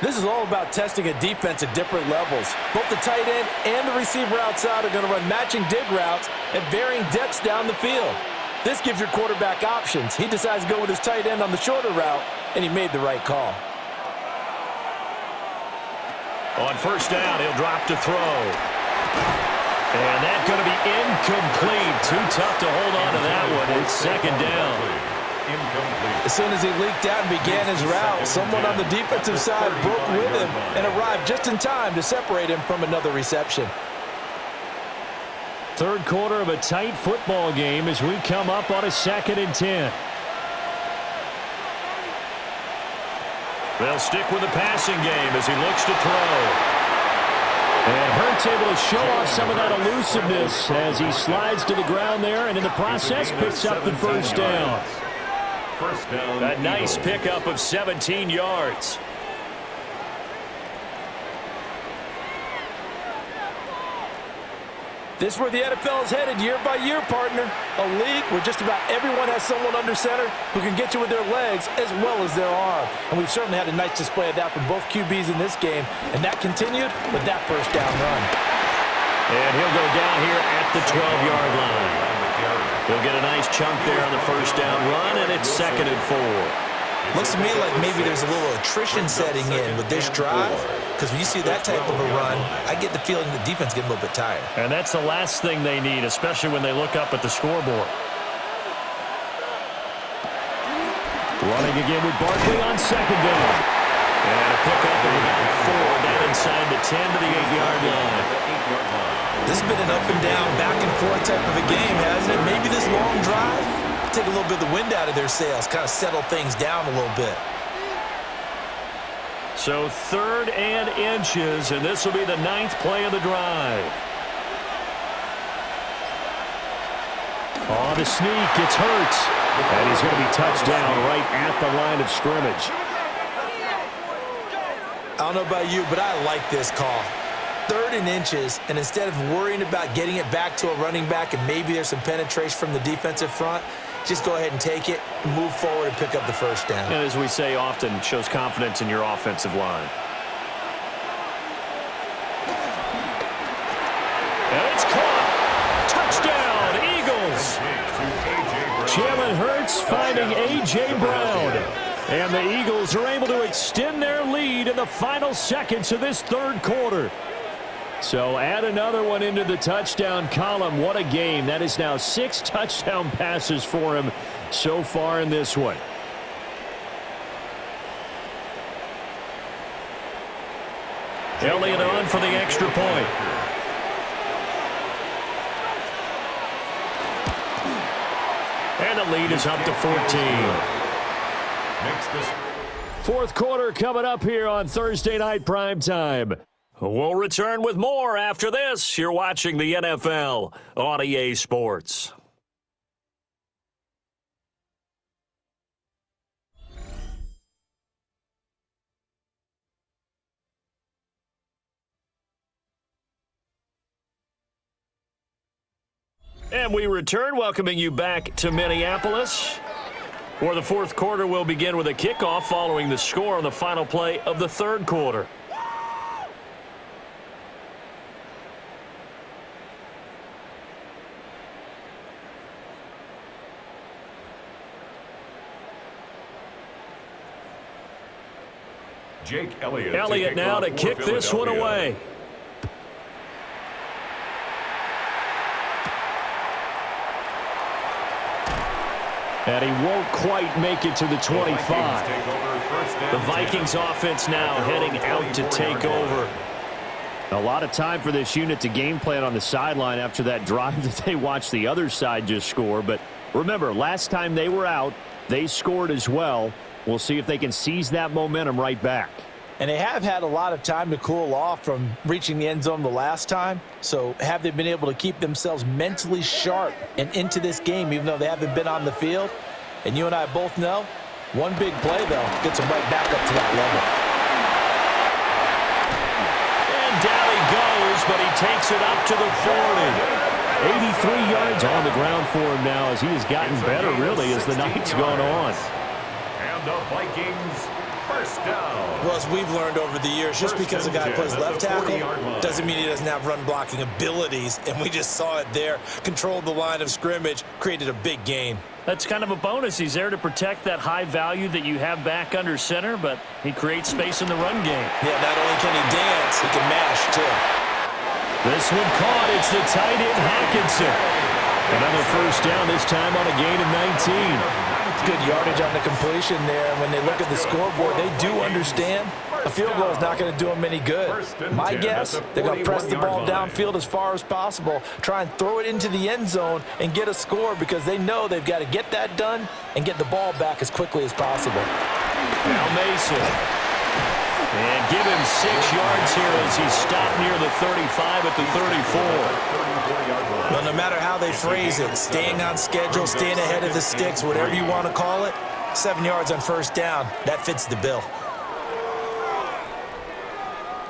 This is all about testing a defense at different levels. Both the tight end and the receiver outside are going to run matching dig routes at varying depths down the field. This gives your quarterback options. He decides to go with his tight end on the shorter route, and he made the right call. On first down, he'll drop to throw. And that's going to be incomplete. Too tough to hold on to that one. It's 2nd down. As soon as he leaked out and began his route, someone on the defensive side broke with him and arrived just in time to separate him from another reception. Third quarter of a tight football game as we come up on a 2nd and 10. They'll stick with the passing game as he looks to throw. And Hurts able to show off some of that elusiveness as he slides to the ground there and in the process picks up the first down. first down. A nice Eagles. pickup of 17 yards. This is where the NFL is headed year by year, partner. A league where just about everyone has someone under center who can get you with their legs as well as their arm. And we've certainly had a nice display of that from both QBs in this game. And that continued with that first down run. And he'll go down here at the 12-yard line. He'll get a nice chunk there on the first down run, and it's 2nd and 4. Looks to me like maybe there's a little attrition setting in with this drive, because when you see that type of a run, I get the feeling the defense getting a little bit tired. And that's the last thing they need, especially when they look up at the scoreboard. Running again with Barkley on 2nd down. And a pickup of about 4 down inside the 10 to the 8-yard line. This has been an up and down, back and forth type of a game, hasn't it? Maybe this long drive take a little bit of the wind out of their sails, kind of settle things down a little bit. So 3rd and inches, and this will be the 9th play of the drive. On the sneak, it's Hurts. And he's going to be touched down right at the line of scrimmage. I don't know about you, but I like this call. 3rd and inches, and instead of worrying about getting it back to a running back and maybe there's some penetration from the defensive front, just go ahead and take it, move forward, and pick up the first down. And as we say often, it shows confidence in your offensive line. And it's caught. Touchdown, Eagles. Jalen Hurts finding A.J. Brown. And the Eagles are able to extend their lead in the final seconds of this 3rd quarter. So add another one into the touchdown column. What a game. That is now 6 touchdown passes for him so far in this one. Elliott on for the extra point. And the lead is up to 14. 4th quarter coming up here on Thursday Night Primetime. We'll return with more after this. You're watching the NFL on EA Sports. And we return, welcoming you back to Minneapolis, where the 4th quarter will begin with a kickoff following the score on the final play of the 3rd quarter. Jake Elliott. Elliott now to kick this one away. And he won't quite make it to the 25. The Vikings offense now heading out to take over. A lot of time for this unit to game plan on the sideline after that drive that they watched the other side just score. But remember, last time they were out, they scored as well. We'll see if they can seize that momentum right back. And they have had a lot of time to cool off from reaching the end zone the last time. So have they been able to keep themselves mentally sharp and into this game, even though they haven't been on the field? And you and I both know, one big play, though, gets them right back up to that level. And down he goes, but he takes it up to the 40. 83 yards on the ground for him now as he has gotten better, really, as the night's gone on. And the Vikings first down. Well, as we've learned over the years, just because a guy plays left tackle doesn't mean he doesn't have run blocking abilities. And we just saw it there. Controlled the line of scrimmage, created a big gain. That's kind of a bonus. He's there to protect that high value that you have back under center, but he creates space in the run game. Yeah, not only can he dance, he can mash, too. This one caught. It's the tight end, Hockenson. Another first down, this time on a gain of 19. Good yardage on the completion there. And when they look at the scoreboard, they do understand a field goal is not going to do them any good. My guess, they're going to press the ball downfield as far as possible, try and throw it into the end zone and get a score because they know they've got to get that done and get the ball back as quickly as possible. Now Mason. And give him 6 yards here as he's stopped near the 35 at the 34. Well, no matter how they phrase it, staying on schedule, staying ahead of the sticks, whatever you want to call it, 7 yards on first down. That fits the bill.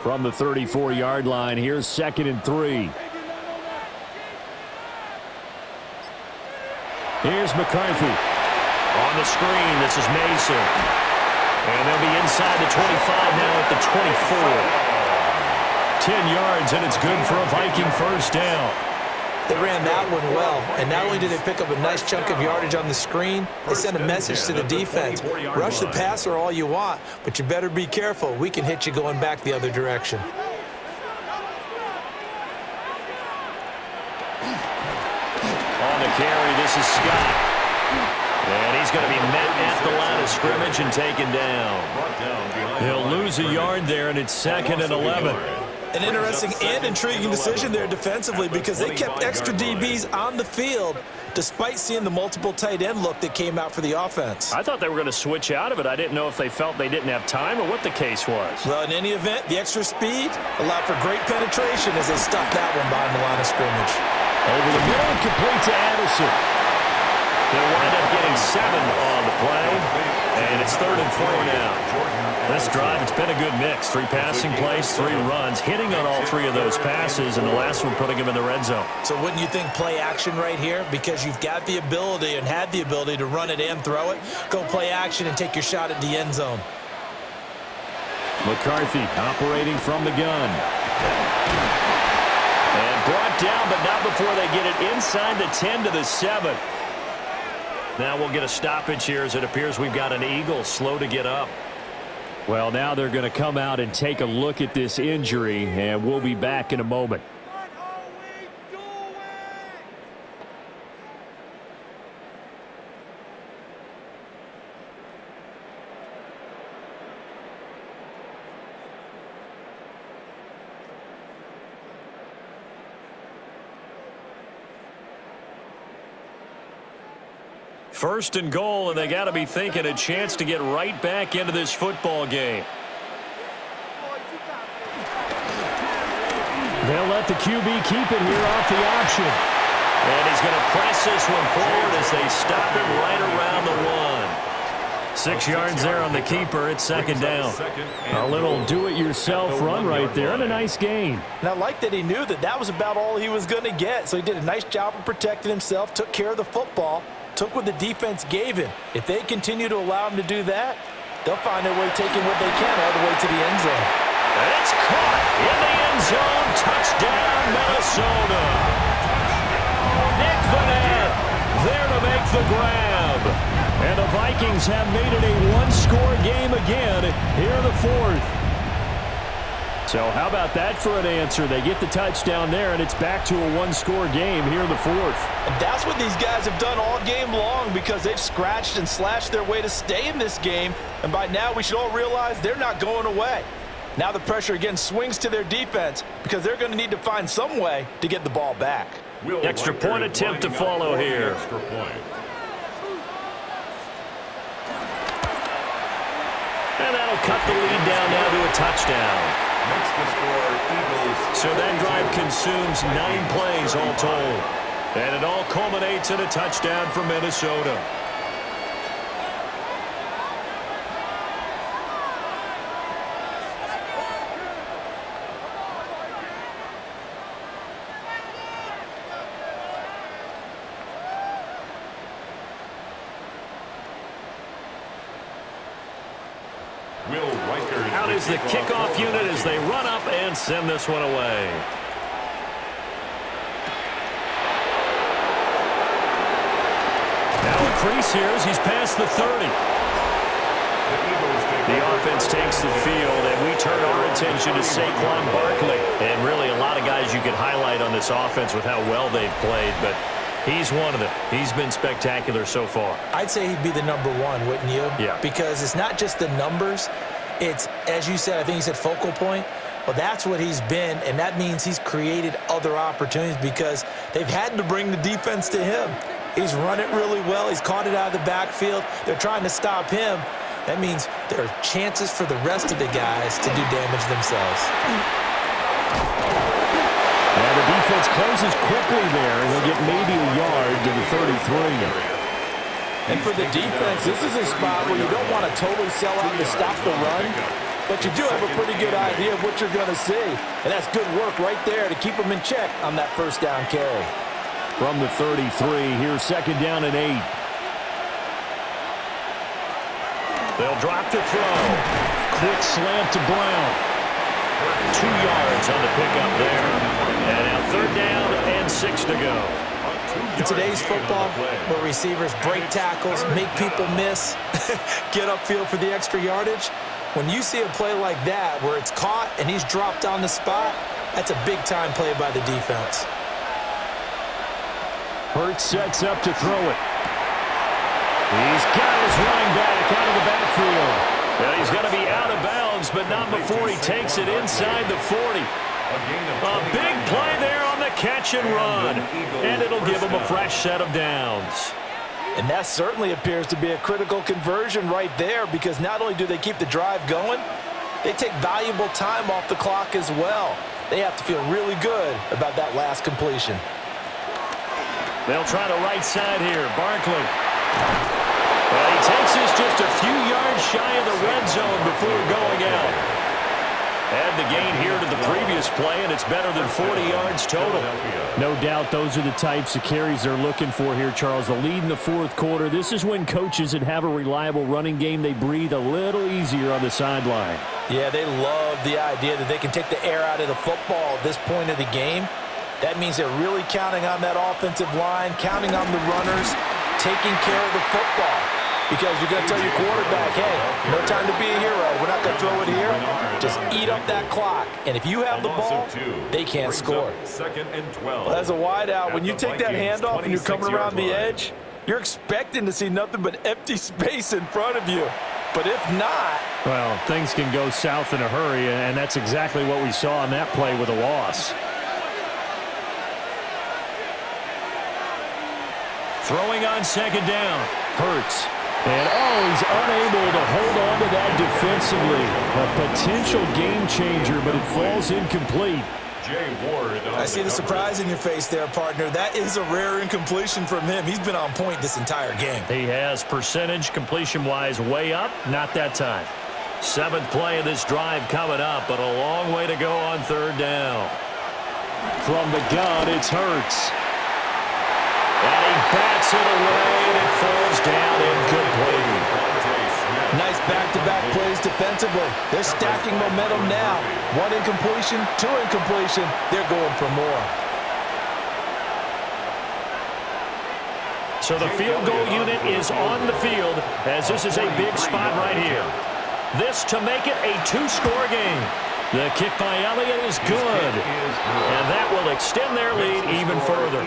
From the 34-yard line, here's 2nd and 3. Here's McCarthy. On the screen, this is Mason. And they'll be inside the 25 now at the 24. 10 yards, and it's good for a Viking first down. They ran that one well, and not only did they pick up a nice chunk of yardage on the screen, they sent a message to the defense. Rush the passer all you want, but you better be careful. We can hit you going back the other direction. On the carry, this is Scott. And he's going to be met at the line of scrimmage and taken down. He'll lose a yard there, and it's 2nd and 11. An interesting and intriguing decision there defensively because they kept extra DBs on the field despite seeing the multiple tight end look that came out for the offense. I thought they were going to switch out of it. I didn't know if they felt they didn't have time or what the case was. Well, in any event, the extra speed allowed for great penetration as they stuffed that one behind the line of scrimmage. Over the middle, complete to Addison. They'll wind up getting 7 on the play, and it's 3rd and 4 now. This drive, it's been a good mix. 3 passing plays, 3 runs, hitting on all 3 of those passes, and the last one putting him in the red zone. So wouldn't you think play action right here? Because you've got the ability and had the ability to run it and throw it. Go play action and take your shot at the end zone. McCarthy operating from the gun. And brought down, but not before they get it inside the 10 to the 7. Now we'll get a stoppage here as it appears we've got an Eagle slow to get up. Well, now they're going to come out and take a look at this injury, and we'll be back in a moment. First and goal, and they got to be thinking a chance to get right back into this football game. They'll let the QB keep it here off the option. And he's going to press this one forward as they stop him right around the 1. 6 yards there on the keeper. It's 2nd down. A little do-it-yourself run right there and a nice gain. And I like that he knew that that was about all he was going to get. So he did a nice job of protecting himself, took care of the football, took what the defense gave him. If they continue to allow him to do that, they'll find their way taking what they can all the way to the end zone. And it's caught in the end zone. Touchdown, Minnesota. Nick Vanette there to make the grab. And the Vikings have made it a one-score game again here in the 4th. So how about that for an answer? They get the touchdown there, and it's back to a one-score game here in the 4th. And that's what these guys have done all game long because they've scratched and slashed their way to stay in this game. And by now, we should all realize they're not going away. Now the pressure again swings to their defense because they're going to need to find some way to get the ball back. Extra point attempt to follow here. And that'll cut the lead down now to a touchdown. So that drive consumes 9 plays all told. And it all culminates in a touchdown for Minnesota. Out is the kickoff unit as they run up and send this one away. Now a crease here as he's past the 30. The offense takes the field, and we turn our attention to Saquon Barkley. And really a lot of guys you could highlight on this offense with how well they've played, but he's one of them. He's been spectacular so far. I'd say he'd be the number 1, wouldn't you? Yeah. Because it's not just the numbers. It's, as you said, I think you said focal point. Well, that's what he's been, and that means he's created other opportunities because they've had to bring the defense to him. He's run it really well. He's caught it out of the backfield. They're trying to stop him. That means there are chances for the rest of the guys to do damage themselves. And the defense closes quickly there, and they'll get maybe a yard to the 33. And for the defense, this is a spot where you don't want to totally sell out to stop the run, but you do have a pretty good idea of what you're going to see. And that's good work right there to keep them in check on that first down carry. From the 33, here's second down and 8. They'll drop to throw. Quick slant to Brown. 2 yards on the pickup there. And now third down and 6 to go. In today's football, where receivers break tackles, make people miss, get upfield for the extra yardage, when you see a play like that where it's caught and he's dropped on the spot, that's a big-time play by the defense. Hurts sets up to throw it. He's got his running back out of the backfield. Well, he's going to be out of bounds, but not before he takes it inside the 40. A big play there on the catch and run, and it'll give him a fresh set of downs. And that certainly appears to be a critical conversion right there, because not only do they keep the drive going, they take valuable time off the clock as well. They have to feel really good about that last completion. They'll try the right side here. Barkley. Well, he takes this just a few yards shy of the red zone before going out. Add the gain here to the previous play, and it's better than 40 yards total. No doubt those are the types of carries they're looking for here, Charles. The lead in the fourth quarter. This is when coaches that have a reliable running game, they breathe a little easier on the sideline. Yeah, they love the idea that they can take the air out of the football at this point of the game. That means they're really counting on that offensive line, counting on the runners, taking care of the football. Because you're going to tell your quarterback, hey, no time to be a hero. We're not going to throw it here. Just eat up that clock. And if you have the ball, they can't score. Second and 12. Well, as a wideout, when you take that handoff and you're coming around the edge, you're expecting to see nothing but empty space in front of you. But if not... Well, things can go south in a hurry, and that's exactly what we saw on that play with a loss. Throwing on second down. Hurts. And, he's unable to hold on to that defensively. A potential game changer, but it falls incomplete. I see the surprise in your face there, partner. That is a rare incompletion from him. He's been on point this entire game. He has percentage completion-wise way up. Not that time. 7th play of this drive coming up, but a long way to go on third down. From the gun, it's Hurts. And he bats it away, and it falls down incomplete. Nice back-to-back plays defensively. They're stacking momentum now. 1 incompletion, 2 incompletion. They're going for more. So the field goal unit is on the field, as this is a big spot right here. This to make it a 2-score game. The kick by Elliott is good, and that will extend their lead even further.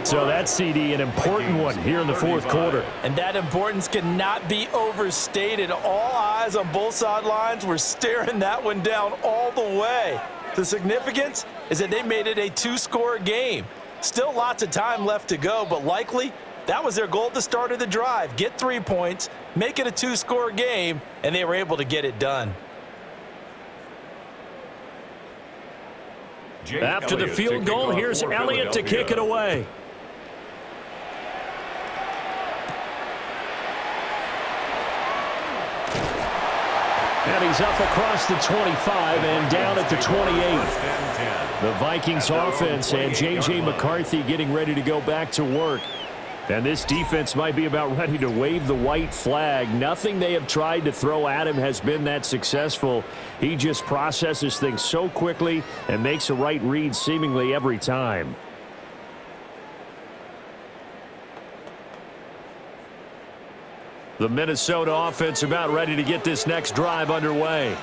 So that's, CD, an important one here in the fourth quarter. And that importance cannot be overstated. All eyes on both sidelines were staring that one down all the way. The significance is that they made it a 2-score game. Still lots of time left to go, but likely that was their goal at the start of the drive. Get 3 points, make it a 2-score game, and they were able to get it done. After the field goal, here's Elliott to kick it away. And he's up across the 25 and down at the 28. The Vikings offense and J.J. McCarthy getting ready to go back to work. And this defense might be about ready to wave the white flag. Nothing they have tried to throw at him has been that successful. He just processes things so quickly and makes a right read seemingly every time. The Minnesota offense about ready to get this next drive underway.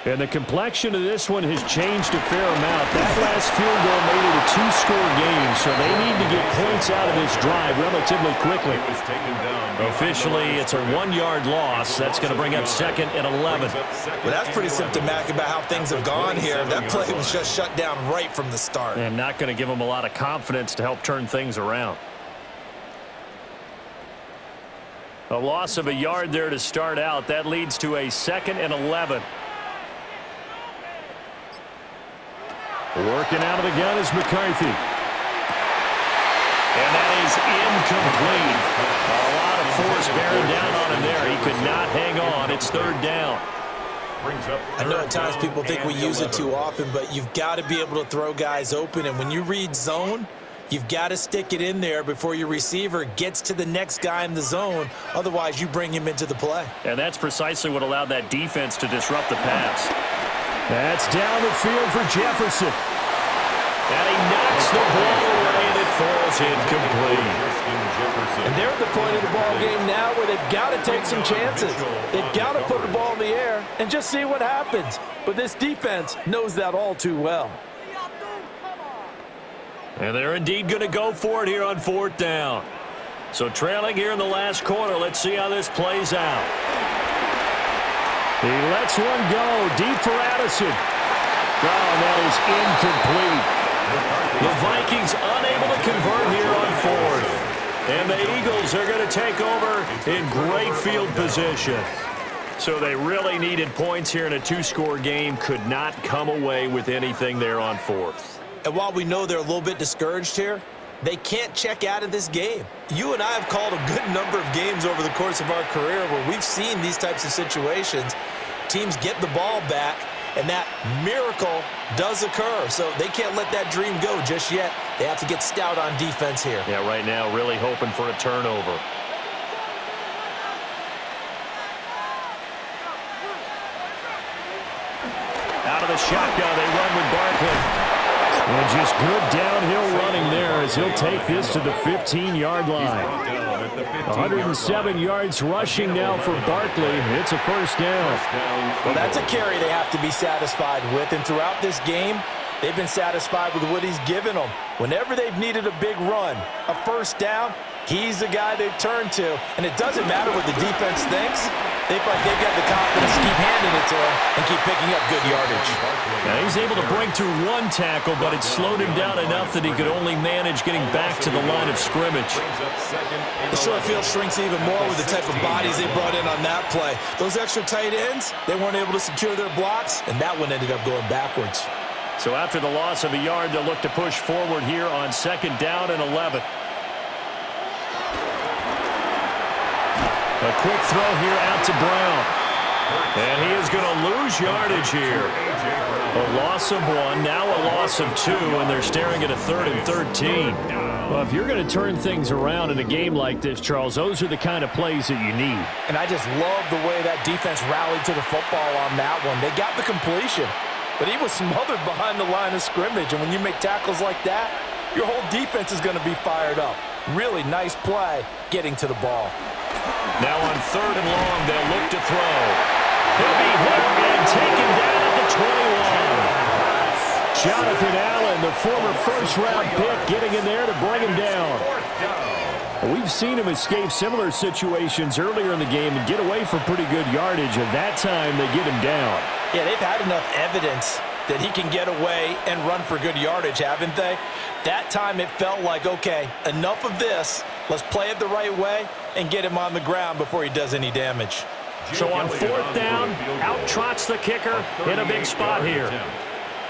And the complexion of this one has changed a fair amount. That last field goal made it a 2-score game, so they need to get points out of this drive relatively quickly. Officially, it's a 1-yard loss. That's going to bring up 2nd and 11. Well, that's pretty symptomatic about how things have gone here. That play was just shut down right from the start. And not going to give them a lot of confidence to help turn things around. A loss of a yard there to start out. That leads to a 2nd and 11. Working out of the gun is McCarthy. And that is incomplete. A lot of force bearing down on him there. He could not hang on. It's third down. I know at times people think we use it too often, but you've got to be able to throw guys open. And when you read zone, you've got to stick it in there before your receiver gets to the next guy in the zone. Otherwise, you bring him into the play. And that's precisely what allowed that defense to disrupt the pass. That's down the field for Jefferson. And he knocks the ball away, and it falls incomplete. And they're at the point of the ball game now where they've got to take some chances. They've got to put the ball in the air and just see what happens. But this defense knows that all too well. And they're indeed going to go for it here on fourth down. So trailing here in the last quarter, let's see how this plays out. He lets one go deep for Addison. Oh, and that is incomplete. The Vikings unable to convert here on fourth. And the Eagles are going to take over in great field position. So they really needed points here in a two-score game. Could not come away with anything there on fourth. And while we know they're a little bit discouraged here, they can't check out of this game. You and I have called a good number of games over the course of our career where we've seen these types of situations. Teams get the ball back, and that miracle does occur. So they can't let that dream go just yet. They have to get stout on defense here. Yeah, right now really hoping for a turnover. Out of the shotgun, they run with Barkley. And just good downhill running there as he'll take this to the 15-yard line. 107 yards rushing now for Barkley. It's a first down. Well, that's a carry they have to be satisfied with. And throughout this game, they've been satisfied with what he's given them. Whenever they've needed a big run, a first down, he's the guy they've turned to. And it doesn't matter what the defense thinks. They've got the confidence to keep handing it to him and keep picking up good yardage. Now he's able to break through one tackle, but it slowed him down enough that he could only manage getting back to the line of scrimmage. The short field shrinks even more with the type of bodies they brought in on that play. Those extra tight ends, they weren't able to secure their blocks, and that one ended up going backwards. So after the loss of a yard, they'll look to push forward here on second down and 11. A quick throw here out to Brown. And he is going to lose yardage here. A loss of one, now a loss of two, and they're staring at a 3rd and 13. Well, if you're going to turn things around in a game like this, Charles, those are the kind of plays that you need. And I just love the way that defense rallied to the football on that one. They got the completion, but he was smothered behind the line of scrimmage. And when you make tackles like that, your whole defense is going to be fired up. Really nice play getting to the ball. Now on 3rd and long, they'll look to throw. He'll be hit and taken down at the 21. Jonathan Allen, the former first-round pick, getting in there to bring him down. We've seen him escape similar situations earlier in the game and get away for pretty good yardage, and that time they get him down. Yeah, they've had enough evidence that he can get away and run for good yardage, haven't they? That time it felt like, okay, enough of this. Let's play it the right way and get him on the ground before he does any damage. So on 4th down, out trots the kicker in a big spot here.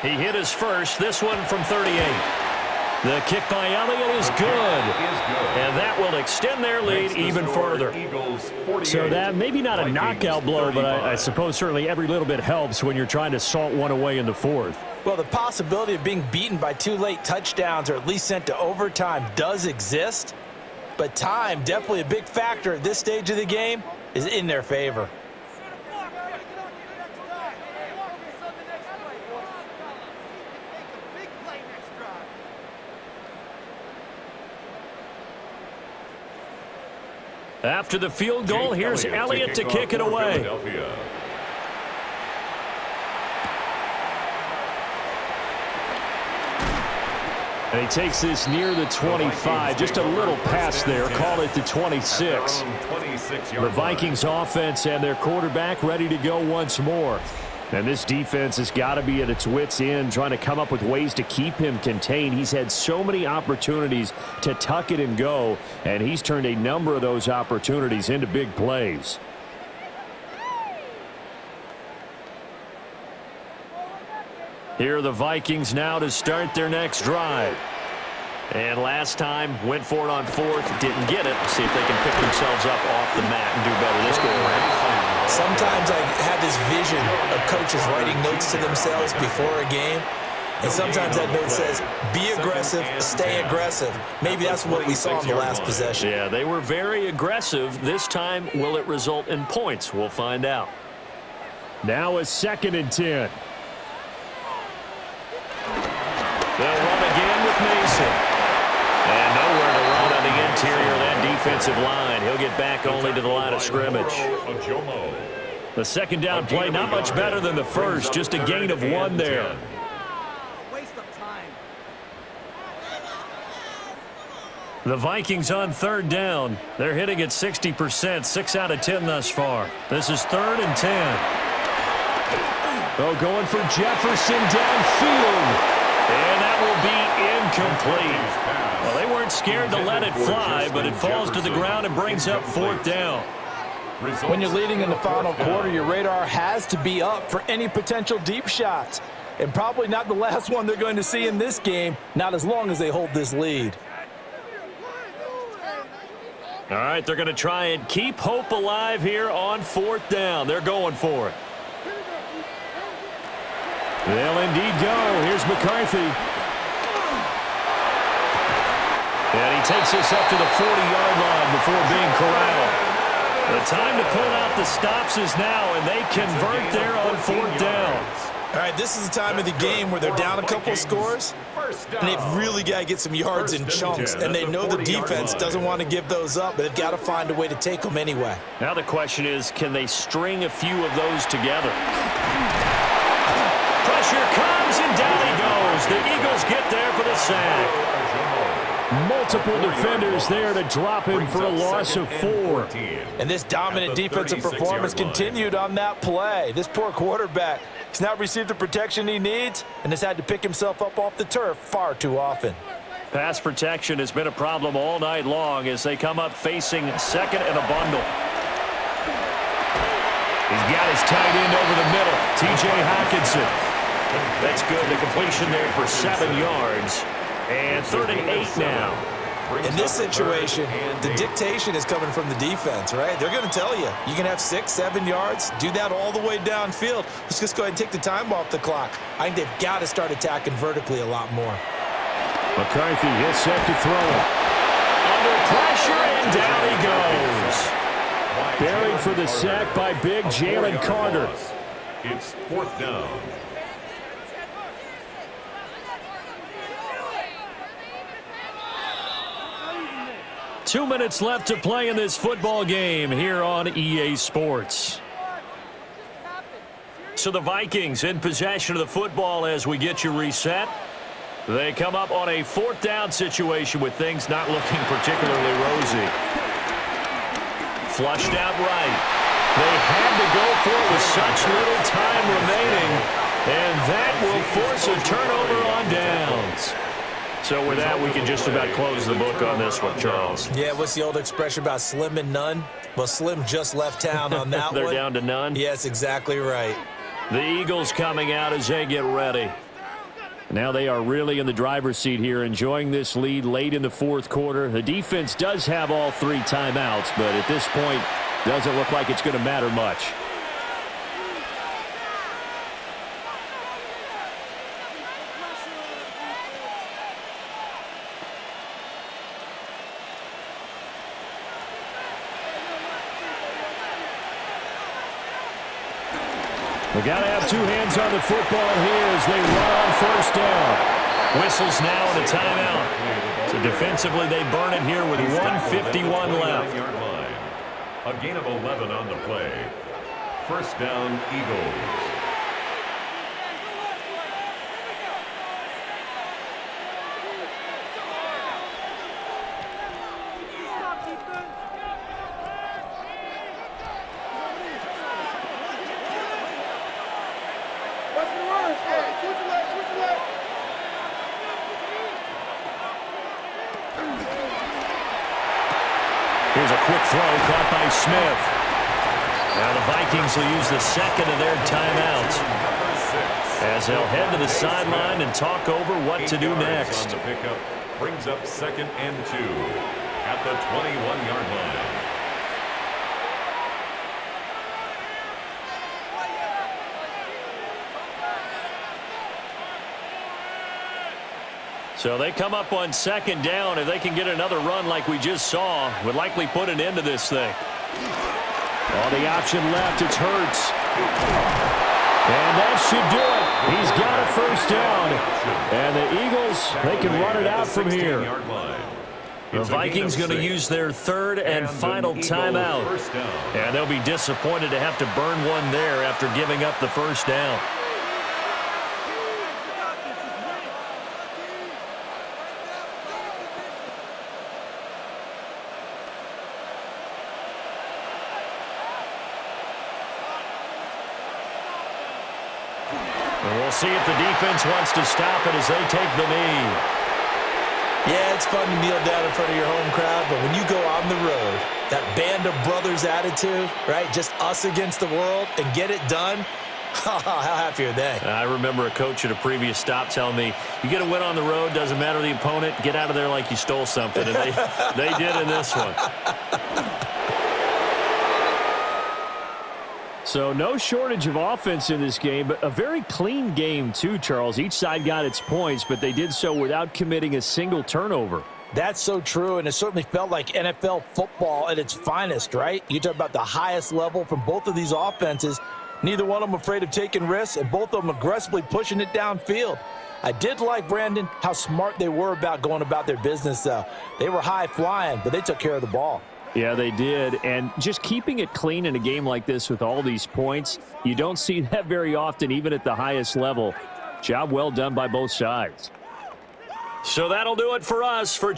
He hit his first, this one from 38. The kick by Elliott is good. And that will extend their lead even further. So that maybe not a knockout blow, but I suppose certainly every little bit helps when you're trying to salt one away in the 4th. Well, the possibility of being beaten by 2 late touchdowns or at least sent to overtime does exist. But time, definitely a big factor at this stage of the game, is in their favor. After the field goal, here's Elliott to kick it away. And he takes this near the 25. Just a little pass there. Call it the 26. The Vikings offense and their quarterback ready to go once more. And this defense has got to be at its wits' end, trying to come up with ways to keep him contained. He's had so many opportunities to tuck it and go, and he's turned a number of those opportunities into big plays. Here are the Vikings now to start their next drive. And last time, went for it on fourth, didn't get it. See if they can pick themselves up off the mat and do better this go around. Sometimes I have this vision of coaches writing notes to themselves before a game. And sometimes that note says, be aggressive, stay aggressive. Maybe that's what we saw in the last possession. Yeah, they were very aggressive. This time, will it result in points? We'll find out. Now a 2nd and 10. They'll run again with Mason. And nowhere to run on the interior of that defensive line. He'll get back only to the line of scrimmage. The 2nd down play, not much better than the first, just a gain of 1 there. The Vikings on 3rd down. They're hitting at 60%, 6 out of 10 thus far. This is 3rd and 10. Oh, going for Jefferson downfield. And that will be incomplete. Well, they weren't scared to let it fly, but it falls to the ground and brings up 4th down. When you're leading in the final quarter, your radar has to be up for any potential deep shots. And probably not the last one they're going to see in this game, not as long as they hold this lead. All right, they're going to try and keep hope alive here on 4th down. They're going for it. They'll indeed go. Here's McCarthy. And he takes this up to the 40-yard line before being corralled. The time to pull out the stops is now, and they convert there on 4th down. All right, this is the time of the game where they're down a couple of scores, and they've really got to get some yards in chunks, and they know the defense doesn't want to give those up, but they've got to find a way to take them anyway. Now the question is, can they string a few of those together? Pressure comes, and down he goes. The Eagles get there for the sack. Multiple defenders there to drop him for a loss of 4. And this dominant defensive performance continued on that play. This poor quarterback has not received the protection he needs and has had to pick himself up off the turf far too often. Pass protection has been a problem all night long as they come up facing 2nd and a bundle. He's got his tight end over the middle, T.J. Hockenson. That's good. The completion there for 7 yards. And 3rd and 8 now. In this situation, the dictation is coming from the defense, right? They're going to tell you, you can have 6, 7 yards, do that all the way downfield. Let's just go ahead and take the time off the clock. I think they've got to start attacking vertically a lot more. McCarthy, he'll set to throw. Under pressure, and down he goes. Buried for the sack by big Jalen Carter. It's 4th down. Two minutes left to play in this football game here on EA Sports. So the Vikings in possession of the football as we get you reset. They come up on a 4th down situation with things not looking particularly rosy. Flushed out right. They had to go for it with such little time remaining, and that will force a turnover on downs. So with that, we can just about close the book on this one, Charles. Yeah, what's the old expression about slim and none? Well, Slim just left town on that They're one. down to none? Yes, exactly right. The Eagles coming out as they get ready. Now they are really in the driver's seat here, enjoying this lead late in the 4th quarter. The defense does have all 3 timeouts, but at this point, doesn't look like it's going to matter much. We got to have 2 hands on the football here as they run on 1st down. Whistles now and a timeout. So defensively, they burn it here with 1:51 left. A gain of 11 on the play. 1st down, Eagles. Here's a quick throw caught by Smith. Now the Vikings will use the 2nd of their timeouts as they'll head to the sideline and talk over what to do next. brings up 2nd and 2 at the 21-yard line. So they come up on 2nd down. If they can get another run like we just saw, would likely put an end to this thing. On the option left, it's Hurts. And that should do it. He's got a 1st down. And the Eagles, they can run it out from here. The Vikings going to use their 3rd and final timeout. And they'll be disappointed to have to burn one there after giving up the 1st down. And we'll see if the defense wants to stop it as they take the knee. Yeah, it's fun to kneel down in front of your home crowd, but when you go on the road, that band of brothers attitude, right, just us against the world and get it done, how happy are they? I remember a coach at a previous stop telling me, you get a win on the road, doesn't matter the opponent, get out of there like you stole something. And they did in this one. So no shortage of offense in this game, but a very clean game too, Charles. Each side got its points, but they did so without committing a single turnover. That's so true, and it certainly felt like NFL football at its finest, right? You talk about the highest level from both of these offenses. Neither one of them afraid of taking risks, and both of them aggressively pushing it downfield. I did like, Brandon, how smart they were about going about their business, though. They were high-flying, but they took care of the ball. Yeah, they did. And just keeping it clean in a game like this with all these points, you don't see that very often, even at the highest level. Job well done by both sides. So that'll do it for us. For